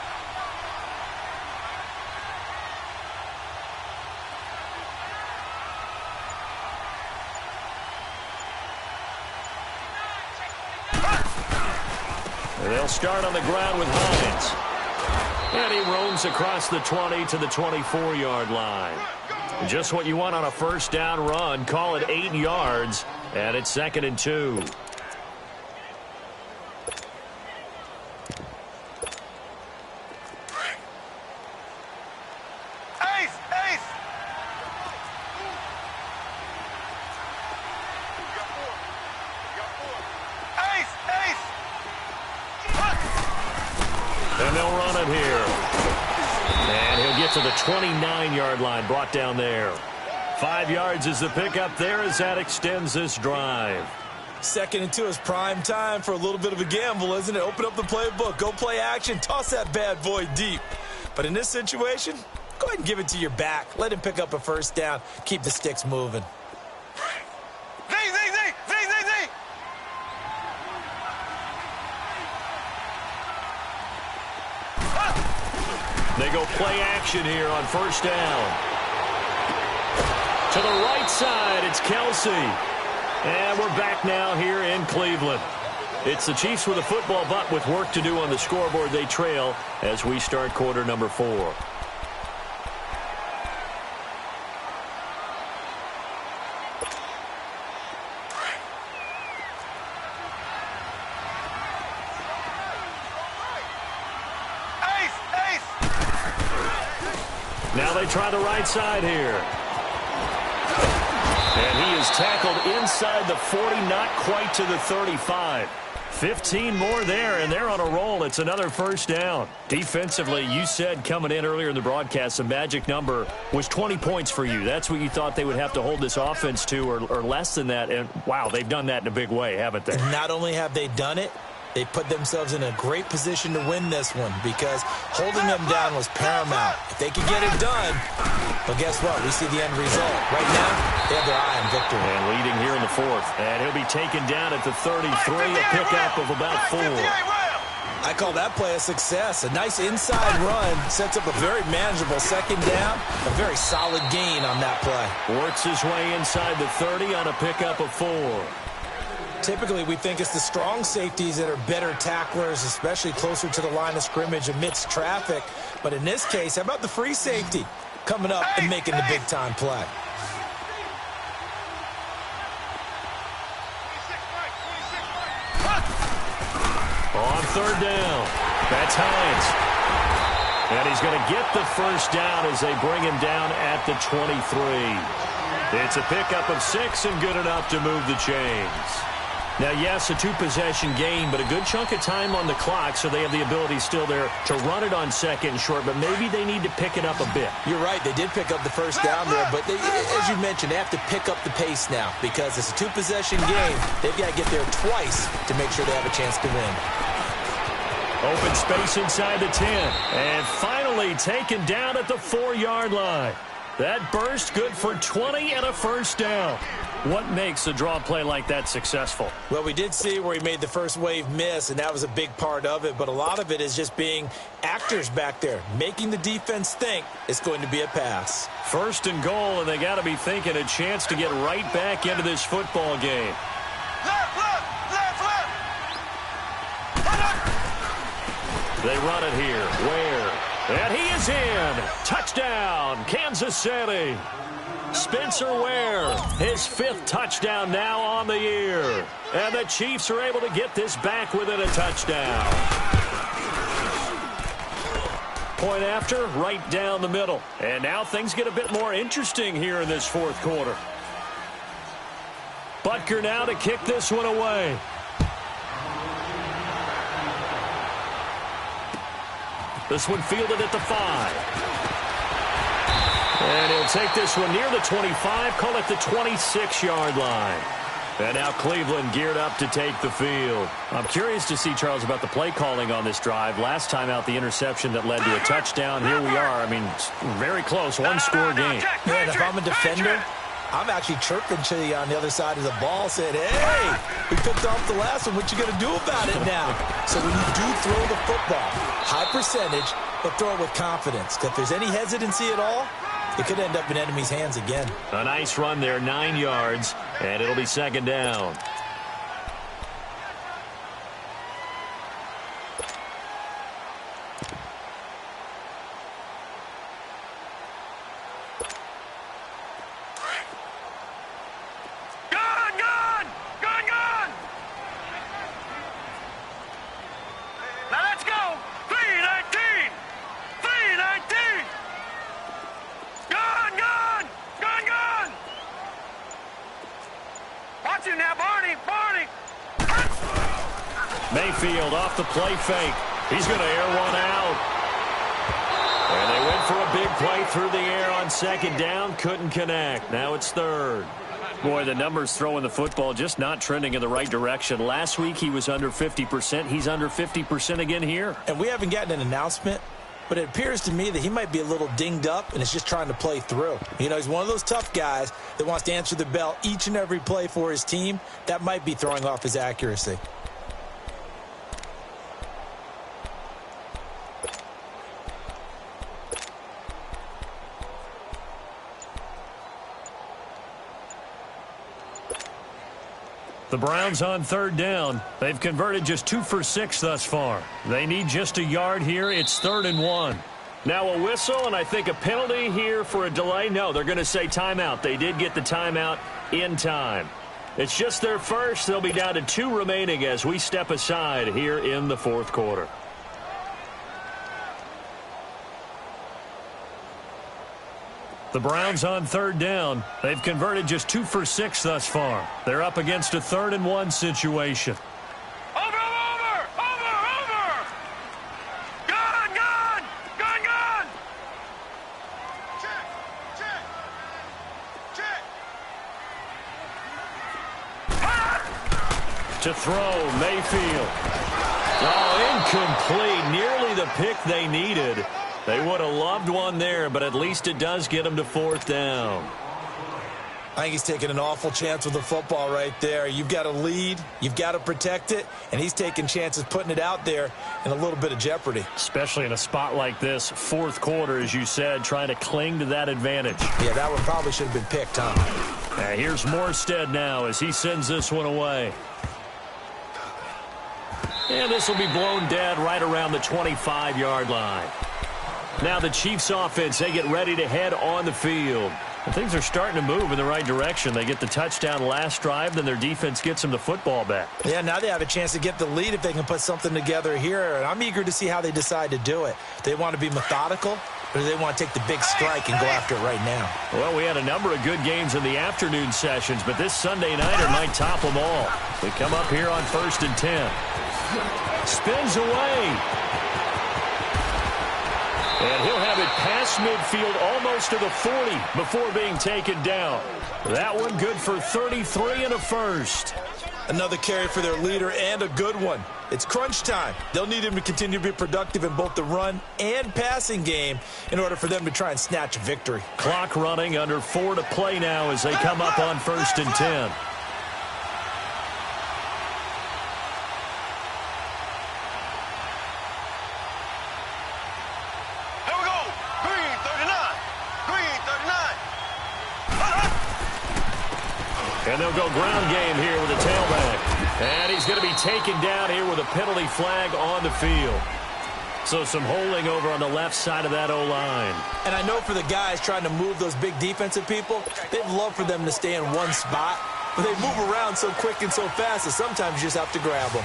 And they'll start on the ground with Hines. And he roams across the 20 to the 24-yard line. Just what you want on a first down run. Call it 8 yards, and it's 2nd and 2. Ace, ace. Ace, ace. And they'll run it here. And he'll get to the 29-yard line, brought down there. 5 yards is the pickup there as that extends this drive. 2nd and 2 is prime time for a little bit of a gamble, isn't it? Open up the playbook, go play action, toss that bad boy deep. But in this situation, go ahead and give it to your back. Let him pick up a first down. Keep the sticks moving. Z, Z, Z, Z, Z, Z. They go play action here on first down. To the right side, it's Kelsey. And we're back now here in Cleveland. It's the Chiefs with a football, but with work to do on the scoreboard. They trail as we start quarter number 4. Ace, ace. Now they try the right side here. And he is tackled inside the 40, not quite to the 35. 15 more there, and they're on a roll. It's another first down. Defensively, you said coming in earlier in the broadcast, the magic number was 20 points for you. That's what you thought they would have to hold this offense to, or less than that. And, wow, they've done that in a big way, haven't they? Not only have they done it, they put themselves in a great position to win this one because holding them down was paramount. If they could get it done, but guess what? We see the end result. Right now, they have their eye on victory. And leading here in the 4th. And he'll be taken down at the 33, a pickup of about 4. I call that play a success. A nice inside run sets up a very manageable second down. A very solid gain on that play. Works his way inside the 30 on a pickup of 4. Typically, we think it's the strong safeties that are better tacklers, especially closer to the line of scrimmage amidst traffic. But in this case, how about the free safety coming up and making the big-time play? On 3rd down, that's Hines. And he's going to get the first down as they bring him down at the 23. It's a pickup of 6 and good enough to move the chains. Now, yes, a 2-possession game, but a good chunk of time on the clock, so they have the ability still there to run it on 2nd and short, but maybe they need to pick it up a bit. You're right. They did pick up the first down there, but they, as you mentioned, they have to pick up the pace now because it's a 2-possession game. They've got to get there twice to make sure they have a chance to win. Open space inside the 10, and finally taken down at the 4-yard line. That burst good for 20 and a first down. What makes a draw play like that successful? Well, we did see where he made the first wave miss, and that was a big part of it. But a lot of it is just being actors back there, making the defense think it's going to be a pass. 1st and goal, and they got to be thinking a chance to get right back into this football game. Left, left, left, left. They run it here. Where? And he is in. Touchdown, Kansas City. Spencer Ware, his 5th touchdown now on the year. And the Chiefs are able to get this back within a touchdown. Point after, right down the middle. And now things get a bit more interesting here in this 4th quarter. Butker now to kick this one away. This one fielded at the 5. And he'll take this one near the 25, call it the 26-yard line. And now Cleveland geared up to take the field. I'm curious to see, Charles, about the play calling on this drive. Last time out, the interception that led to a touchdown. Here we are. I mean, very close, one-score game. Man, if I'm a defender, I'm actually chirping to you on the other side of the ball, saying, hey, we picked off the last one. What you going to do about it now? So when you do throw the football, high percentage, but throw it with confidence. If there's any hesitancy at all, it could end up in enemy's hands again. A nice run there, 9 yards, and it'll be 2nd down. Mayfield off the play fake. He's going to air one out. And they went for a big play through the air on 2nd down. Couldn't connect. Now it's 3rd. Boy, the numbers throwing the football just not trending in the right direction. Last week he was under 50%. He's under 50% again here. And we haven't gotten an announcement, but it appears to me that he might be a little dinged up and is just trying to play through. You know, he's one of those tough guys that wants to answer the bell each and every play for his team. That might be throwing off his accuracy. The Browns on 3rd down. They've converted just 2 for 6 thus far. They need just a yard here. It's 3rd and 1. Now a whistle, and I think a penalty here for a delay. No, they're going to say timeout. They did get the timeout in time. It's just their first. They'll be down to 2 remaining as we step aside here in the 4th quarter. The Browns on 3rd down. They've converted just 2 for 6 thus far. They're up against a 3rd and 1 situation. Over! Gun! Check! To throw, Mayfield. Oh, incomplete. Nearly the pick they needed. They would have loved one there, but at least it does get them to 4th down. I think he's taking an awful chance with the football right there. You've got to lead, you've got to protect it, and he's taking chances putting it out there in a little bit of jeopardy. Especially in a spot like this, 4th quarter, as you said, trying to cling to that advantage. Yeah, that one probably should have been picked, huh? Here's Morstead now as he sends this one away. And this will be blown dead right around the 25-yard line. Now the Chiefs offense, they get ready to head on the field. And things are starting to move in the right direction. They get the touchdown last drive, then their defense gets them the football back. Yeah, now they have a chance to get the lead if they can put something together here. And I'm eager to see how they decide to do it. They want to be methodical, or do they want to take the big strike and go after it right now? Well, we had a number of good games in the afternoon sessions, but this Sunday nighter might top them all. We come up here on 1st and 10. Spins away. And he'll have it past midfield almost to the 40 before being taken down. That one good for 33 and a first. Another carry for their leader and a good one. It's crunch time. They'll need him to continue to be productive in both the run and passing game in order for them to try and snatch a victory. Clock running, under 4 to play now as they come up on 1st and 10. And they'll go ground game here with a tailback. And he's going to be taken down here with a penalty flag on the field. So some holding over on the left side of that O-line. And I know for the guys trying to move those big defensive people, they'd love for them to stay in one spot. But they move around so quick and so fast that sometimes you just have to grab them.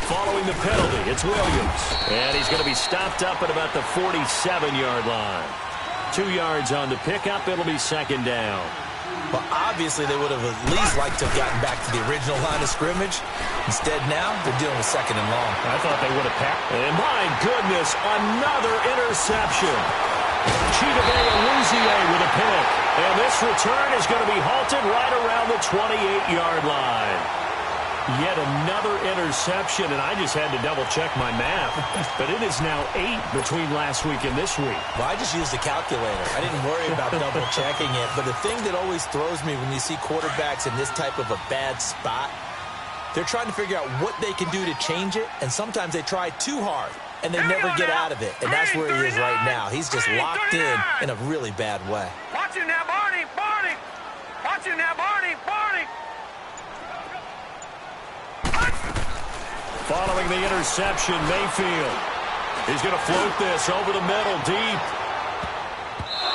Following the penalty, it's Williams. And he's going to be stopped up at about the 47-yard line. 2 yards on the pickup. It'll be second down. Well, obviously, they would have at least liked to have gotten back to the original line of scrimmage. Instead, now, they're dealing with second and long. I thought they would have packed. And my goodness, another interception. Chidobe with a pick. And this return is going to be halted right around the 28-yard line. Yet another interception, and I just had to double-check my math. But it is now 8 between last week and this week. Well, I just used a calculator. I didn't worry about double-checking it. But the thing that always throws me when you see quarterbacks in this type of a bad spot, they're trying to figure out what they can do to change it, and sometimes they try too hard, and they never get out of it. And that's where he is right now. He's just locked in a really bad way. Watch him now, Barney. Watch him now, Barney. Following the interception, Mayfield. He's going to float this over the middle, deep.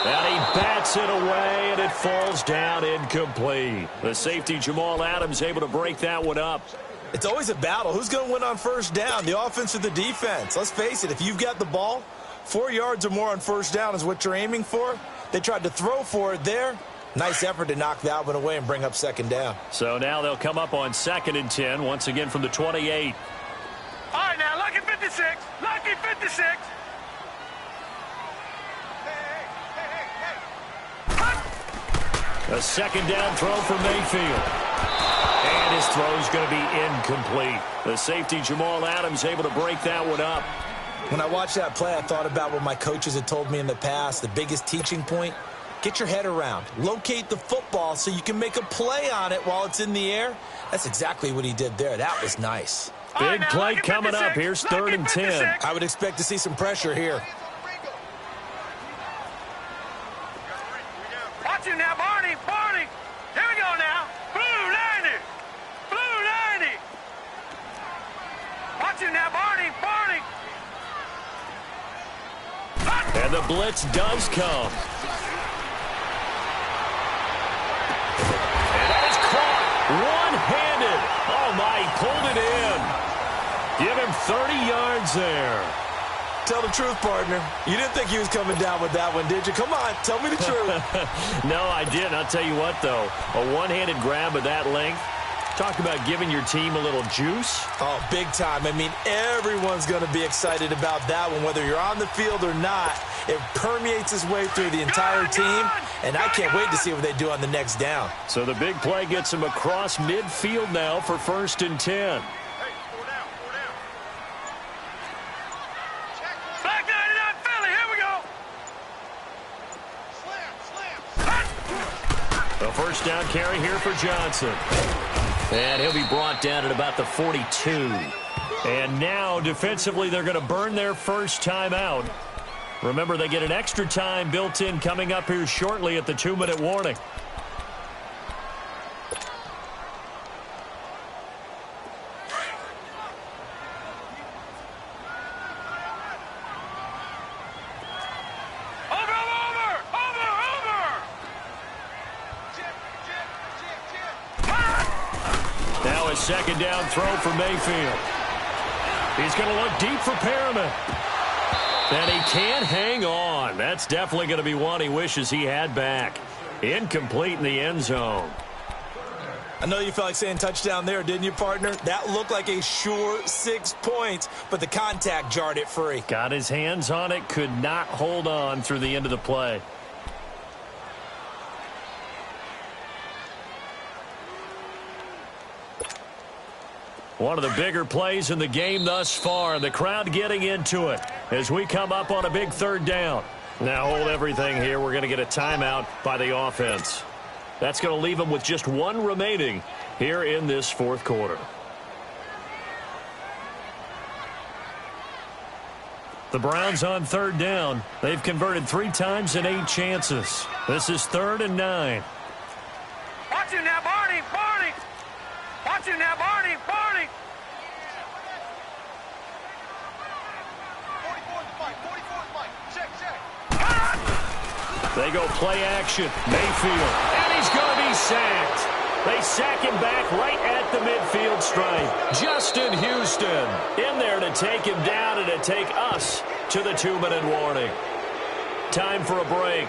And he bats it away, and it falls down incomplete. The safety, Jamal Adams, able to break that one up. It's always a battle. Who's going to win on first down, the offense or the defense? Let's face it, if you've got the ball, 4 yards or more on first down is what you're aiming for. They tried to throw for it there. Nice effort to knock that one away and bring up second down. So now they'll come up on 2nd and 10, once again from the 28. All right, now, lucky 56. Lucky 56. A second down throw for Mayfield. And his throw's going to be incomplete. The safety, Jamal Adams, able to break that one up. When I watched that play, I thought about what my coaches had told me in the past. The biggest teaching point, get your head around. Locate the football so you can make a play on it while it's in the air. That's exactly what he did there. That was nice. Big play coming up. Here's 3rd and 10. I would expect to see some pressure here. Watch him now, Barney. Here we go now. Blue 90. Watch him now, Barney. And the blitz does come. And that is caught one-handed. Oh, my, he pulled it in. Give him 30 yards there. Tell the truth, partner. You didn't think he was coming down with that one, did you? Come on, tell me the truth. No, I didn't. I'll tell you what, though. A one-handed grab of that length. Talk about giving your team a little juice. Oh, big time. I mean, everyone's going to be excited about that one, whether you're on the field or not. It permeates its way through the entire team, and I can't wait to see what they do on the next down. So the big play gets him across midfield now for 1st and 10. A first down carry here for Johnson. And he'll be brought down at about the 42. And now, defensively, they're going to burn their first time out. Remember, they get an extra time built in coming up here shortly at the 2-minute warning. Second down throw for Mayfield. He's going to look deep for Perriman. And he can't hang on. That's definitely going to be one he wishes he had back. Incomplete in the end zone. I know you felt like saying touchdown there, didn't you, partner? That looked like a sure 6 points, but the contact jarred it free. Got his hands on it, could not hold on through the end of the play. One of the bigger plays in the game thus far. The crowd getting into it as we come up on a big 3rd down. Now hold everything here. We're going to get a timeout by the offense. That's going to leave them with just 1 remaining here in this 4th quarter. The Browns on 3rd down. They've converted 3 times in 8 chances. This is 3rd and 9. Watch him now, Barney. Watch him now, Barney. They go play action. Mayfield. And he's going to be sacked. They sack him back right at the midfield stripe. Justin Houston in there to take him down and to take us to the 2-minute warning. Time for a break.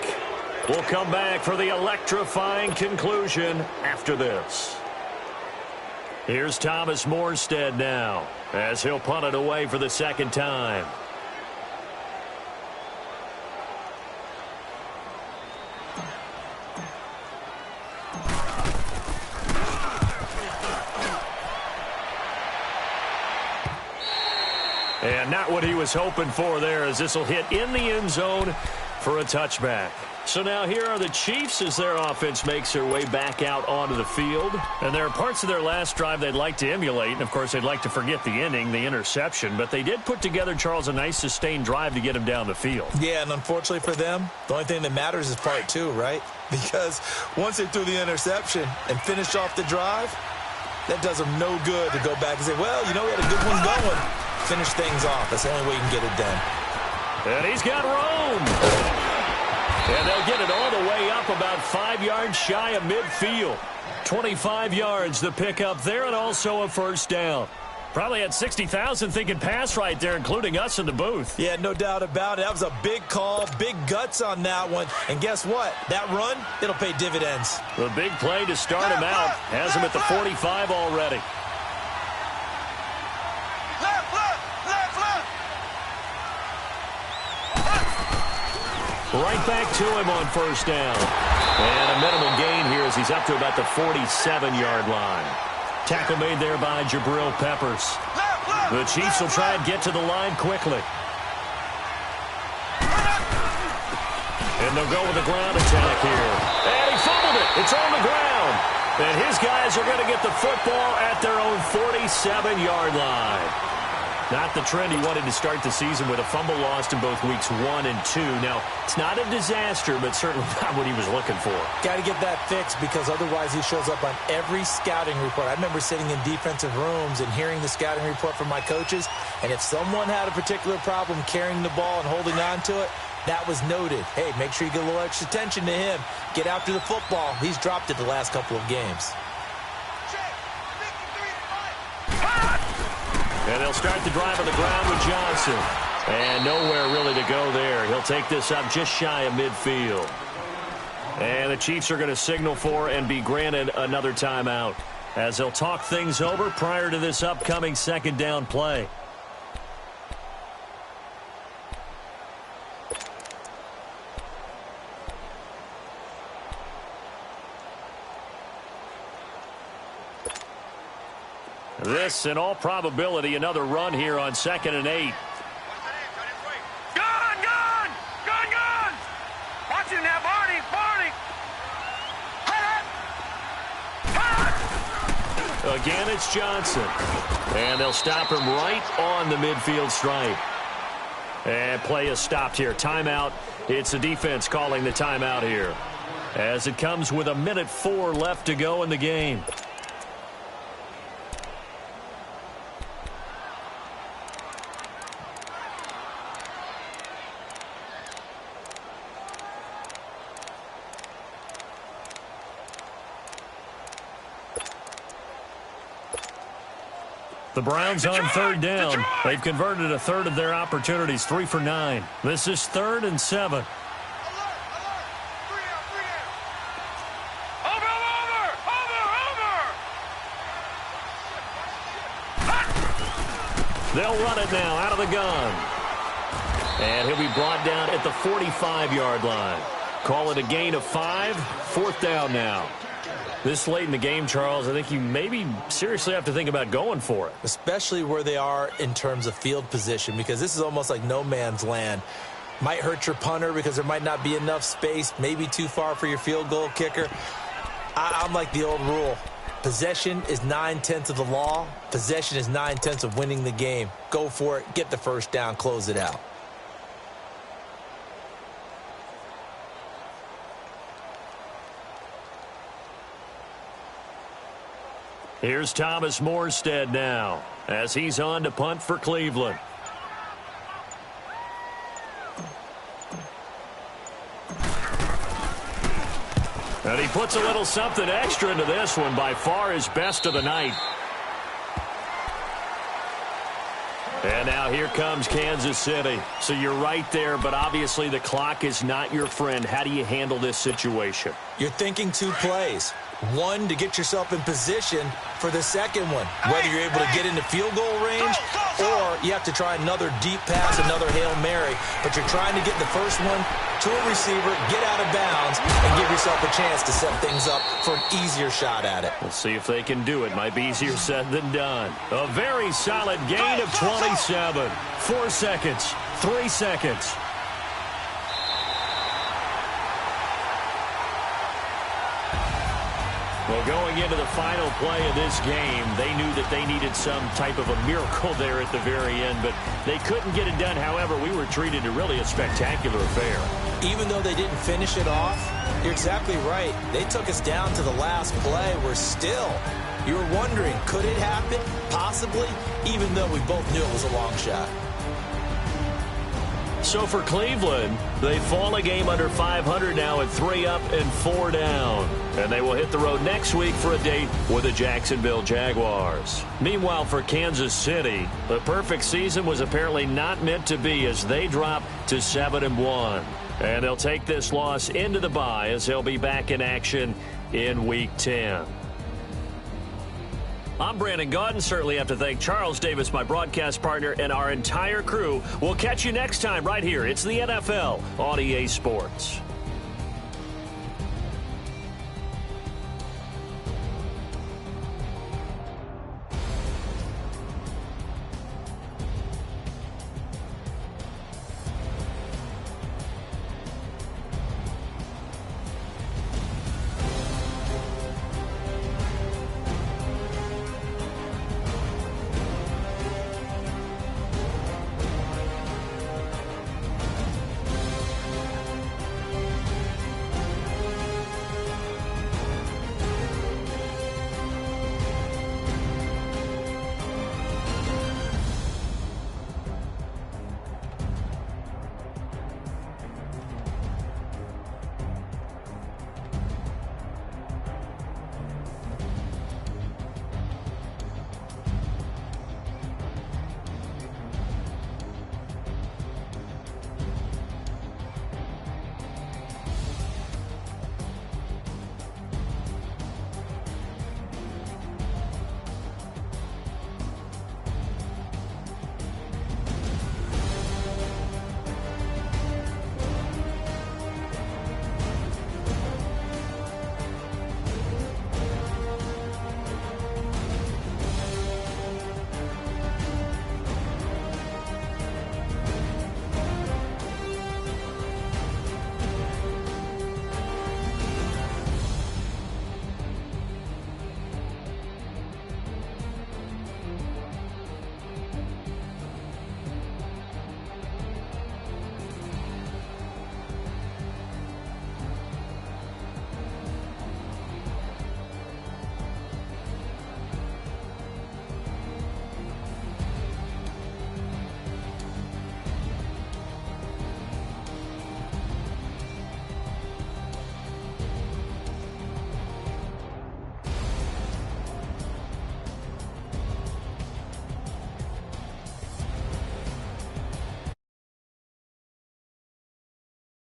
We'll come back for the electrifying conclusion after this. Here's Thomas Morstead now as he'll punt it away for the second time. And not what he was hoping for there, as this will hit in the end zone for a touchback. So now here are the Chiefs as their offense makes their way back out onto the field. And there are parts of their last drive they'd like to emulate. And, of course, they'd like to forget the ending, the interception. But they did put together, Charles, a nice sustained drive to get him down the field. Yeah, and unfortunately for them, the only thing that matters is part 2, right? Because once they threw the interception and finished off the drive, that does them no good to go back and say, well, you know, we had a good one going. Finish things off. That's the only way you can get it done. And he's got room. And they'll get it all the way up about 5 yards shy of midfield. 25 yards the pickup there, and also a first down. Probably had 60,000 thinking pass right there, including us in the booth. Yeah, no doubt about it. That was a big call, big guts on that one. And guess what? That run, it'll pay dividends. The big play to start him out has him at the 45 already. Right back to him on first down. And a minimal gain here as he's up to about the 47-yard line. Tackle made there by Jabril Peppers. The Chiefs will try and get to the line quickly. And they'll go with a ground attack here. And he fumbled it. It's on the ground. And his guys are going to get the football at their own 47-yard line. Not the trend he wanted to start the season with a fumble lost in both weeks 1 and 2. Now, it's not a disaster, but certainly not what he was looking for. Got to get that fixed because otherwise he shows up on every scouting report. I remember sitting in defensive rooms and hearing the scouting report from my coaches, and if someone had a particular problem carrying the ball and holding on to it, that was noted. Hey, make sure you get a little extra attention to him. Get after the football. He's dropped it the last couple of games. And they'll start the drive on the ground with Johnson. And nowhere really to go there. He'll take this up just shy of midfield. And the Chiefs are going to signal for and be granted another timeout as they'll talk things over prior to this upcoming second down play. This, in all probability, another run here on 2nd and 8. Gone! Watch him now, Barney! Again, it's Johnson. And they'll stop him right on the midfield stripe. And play is stopped here. Timeout. It's the defense calling the timeout here, as it comes with 1:04 left to go in the game. The Browns on third down. They've converted a third of their opportunities, 3 for 9. This is 3rd and 7. Over! They'll run it now out of the gun. And he'll be brought down at the 45-yard line. Call it a gain of 5. 4th down now. This late in the game, Charles, I think you maybe seriously have to think about going for it. Especially where they are in terms of field position, because this is almost like no man's land. Might hurt your punter because there might not be enough space, maybe too far for your field goal kicker. I'm like the old rule. Possession is 9/10 of the law. Possession is 9/10 of winning the game. Go for it. Get the first down. Close it out. Here's Thomas Morstead now as he's on to punt for Cleveland. And he puts a little something extra into this one, by far his best of the night. And now here comes Kansas City. So you're right there, but obviously the clock is not your friend. How do you handle this situation? You're thinking 2 plays. One, to get yourself in position for the second one, whether you're able to get into field goal range or you have to try another deep pass, another Hail Mary. But you're trying to get the first one to a receiver, get out of bounds, and give yourself a chance to set things up for an easier shot at it. We'll see if they can do it. Might be easier said than done. A very solid gain of 27. 4 seconds. 3 seconds. Well, going into the final play of this game, they knew that they needed some type of a miracle there at the very end, but they couldn't get it done. However, we were treated to really a spectacular affair. Even though they didn't finish it off, you're exactly right. They took us down to the last play. We're still, you were wondering, could it happen? Possibly, even though we both knew it was a long shot. So for Cleveland, they fall a game under 500 now at 3 up and 4 down. And they will hit the road next week for a date with the Jacksonville Jaguars. Meanwhile, for Kansas City, the perfect season was apparently not meant to be as they drop to 7-1. And they'll take this loss into the bye as they'll be back in action in Week 10. I'm Brandon Gaudin. Certainly have to thank Charles Davis, my broadcast partner, and our entire crew. We'll catch you next time right here. It's the NFL on EA Sports.